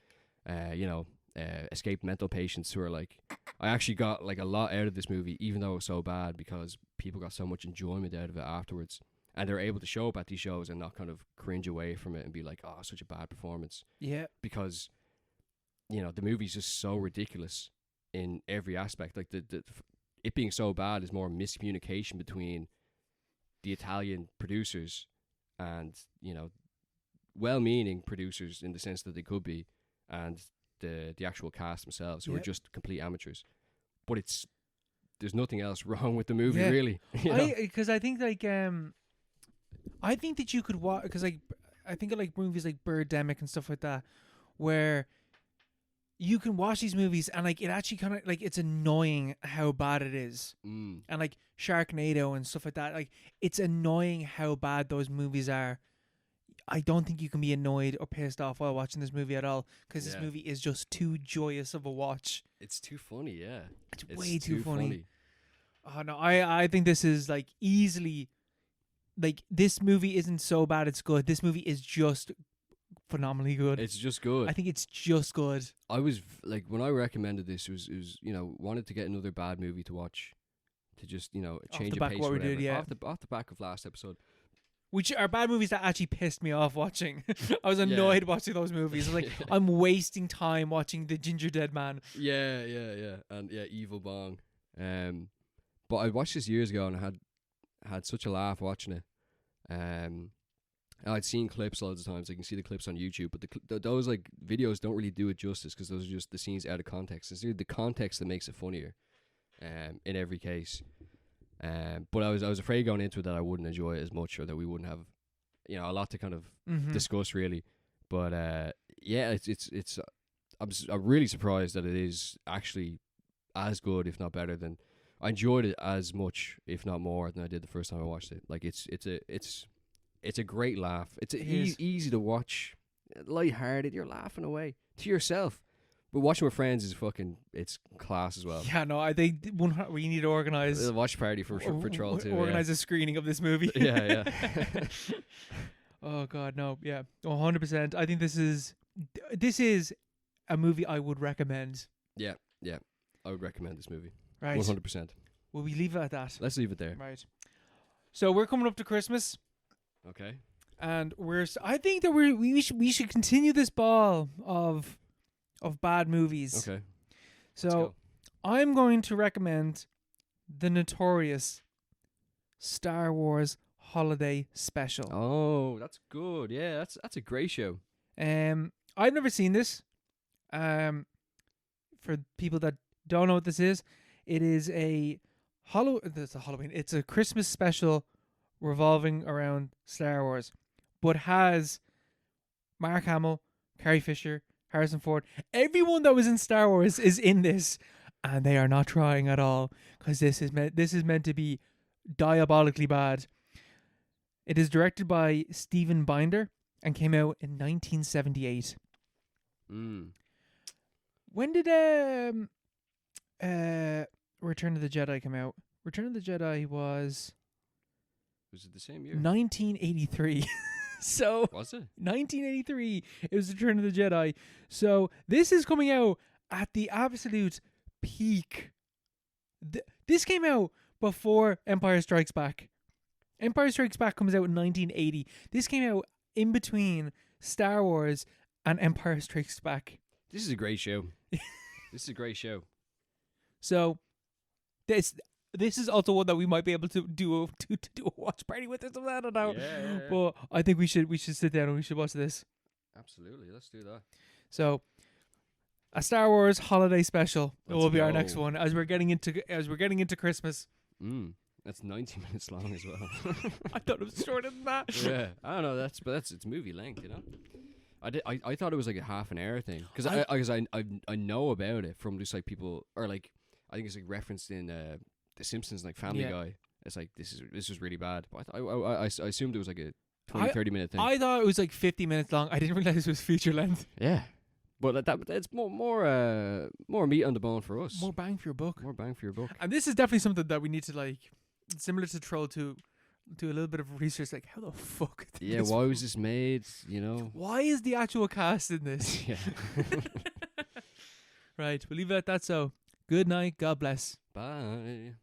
[SPEAKER 1] escaped mental patients who are like, I actually got like a lot out of this movie, even though it was so bad, because people got so much enjoyment out of it afterwards, and they're able to show up at these shows and not kind of cringe away from it and be like, oh, such a bad performance.
[SPEAKER 2] Yeah,
[SPEAKER 1] because the movie's just so ridiculous in every aspect. Like it being so bad is more miscommunication between the Italian producers and well-meaning producers in the sense that they could be, and the actual cast themselves, who are just complete amateurs. But there's nothing else wrong with the movie, really.
[SPEAKER 2] Because I think like I think that you could watch, because like I think of like movies like Birdemic and stuff like that, where you can watch these movies and like it actually kind of like it's annoying how bad it is. And like Sharknado and stuff like that, like it's annoying how bad those movies are. I don't think you can be annoyed or pissed off while watching this movie at all, because this movie is just too joyous of a watch.
[SPEAKER 1] It's too funny, yeah.
[SPEAKER 2] It's way too funny. Oh no, I think this is like easily, like this movie isn't so bad it's good. This movie is just phenomenally good.
[SPEAKER 1] It's just good.
[SPEAKER 2] I think it's just good.
[SPEAKER 1] I was like, when I recommended this, it was wanted to get another bad movie to watch, to just change the pace. Off the back of last episode.
[SPEAKER 2] Which are bad movies that actually pissed me off watching. I was annoyed watching those movies. I was like, I'm wasting time watching The Ginger Dead Man.
[SPEAKER 1] Yeah. And Evil Bong. But I watched this years ago and I had such a laugh watching it. I'd seen clips loads of times. I can see the clips on YouTube, but those like videos don't really do it justice, because those are just the scenes out of context. It's the context that makes it funnier. In every case. But I was afraid going into it that I wouldn't enjoy it as much, or that we wouldn't have, a lot to kind of discuss really. But I'm really surprised that it is actually as good, if not better than. I enjoyed it as much, if not more, than I did the first time I watched it. Like it's a great laugh. It's easy to watch, lighthearted. You're laughing away to yourself. But watching with friends it's class as well.
[SPEAKER 2] Yeah, no, I think we need to organize
[SPEAKER 1] a watch party for Troll 2.
[SPEAKER 2] Organize a screening of this movie.
[SPEAKER 1] Yeah.
[SPEAKER 2] Oh God, no, yeah, 100%. I think this is a movie I would recommend.
[SPEAKER 1] Yeah, I would recommend this movie.
[SPEAKER 2] Right,
[SPEAKER 1] 100%.
[SPEAKER 2] Will we leave it at that?
[SPEAKER 1] Let's leave it there.
[SPEAKER 2] Right. So we're coming up to Christmas.
[SPEAKER 1] Okay.
[SPEAKER 2] And I think that we should continue this ball of bad movies.
[SPEAKER 1] Okay.
[SPEAKER 2] So I'm going to recommend the notorious Star Wars Holiday Special.
[SPEAKER 1] Oh, that's good. Yeah, that's a great show.
[SPEAKER 2] I've never seen this. For people that don't know what this is, it is it's a Christmas special revolving around Star Wars, but has Mark Hamill, Carrie Fisher, Harrison Ford. Everyone that was in Star Wars is in this, and they are not trying at all, because this is meant to be diabolically bad. It is directed by Steven Binder and came out in 1978. When did Return of the Jedi come out? Return of the Jedi was
[SPEAKER 1] it the same year?
[SPEAKER 2] 1983. So
[SPEAKER 1] was it
[SPEAKER 2] 1983? It was Return of the Jedi. So this is coming out at the absolute peak. This came out before Empire Strikes Back. Empire Strikes Back comes out in 1980. This came out in between Star Wars and Empire Strikes Back.
[SPEAKER 1] This is a great show. This is a great show.
[SPEAKER 2] So this is also one that we might be able to do a watch party with or something. I don't know.
[SPEAKER 1] Yeah.
[SPEAKER 2] But I think we should sit down and we should watch this.
[SPEAKER 1] Absolutely, let's do that.
[SPEAKER 2] So, a Star Wars holiday special
[SPEAKER 1] Let's
[SPEAKER 2] will be our
[SPEAKER 1] go.
[SPEAKER 2] next one as we're getting into Christmas.
[SPEAKER 1] That's 90 minutes long as well.
[SPEAKER 2] I thought it was shorter than that.
[SPEAKER 1] Yeah, I don't know. It's movie length, you know. I thought it was like a half an hour thing because I know about it from just like people, or like I think it's like referenced in The Simpsons, like Family
[SPEAKER 2] Yeah.
[SPEAKER 1] Guy. It's like this is really bad, but I assumed it was like a 30 minute thing.
[SPEAKER 2] I thought it was like 50 minutes long. I didn't realize it was feature length.
[SPEAKER 1] Yeah, but it's more meat on the bone for us.
[SPEAKER 2] More bang for your buck.
[SPEAKER 1] More bang for your buck.
[SPEAKER 2] And this is definitely something that we need to like, similar to Troll 2, do a little bit of research. Like, how the fuck? Did
[SPEAKER 1] Yeah,
[SPEAKER 2] this
[SPEAKER 1] why was this made? You know.
[SPEAKER 2] Why is the actual cast in this?
[SPEAKER 1] Yeah.
[SPEAKER 2] Right, we'll leave it at that. So, good night. God bless.
[SPEAKER 1] Bye.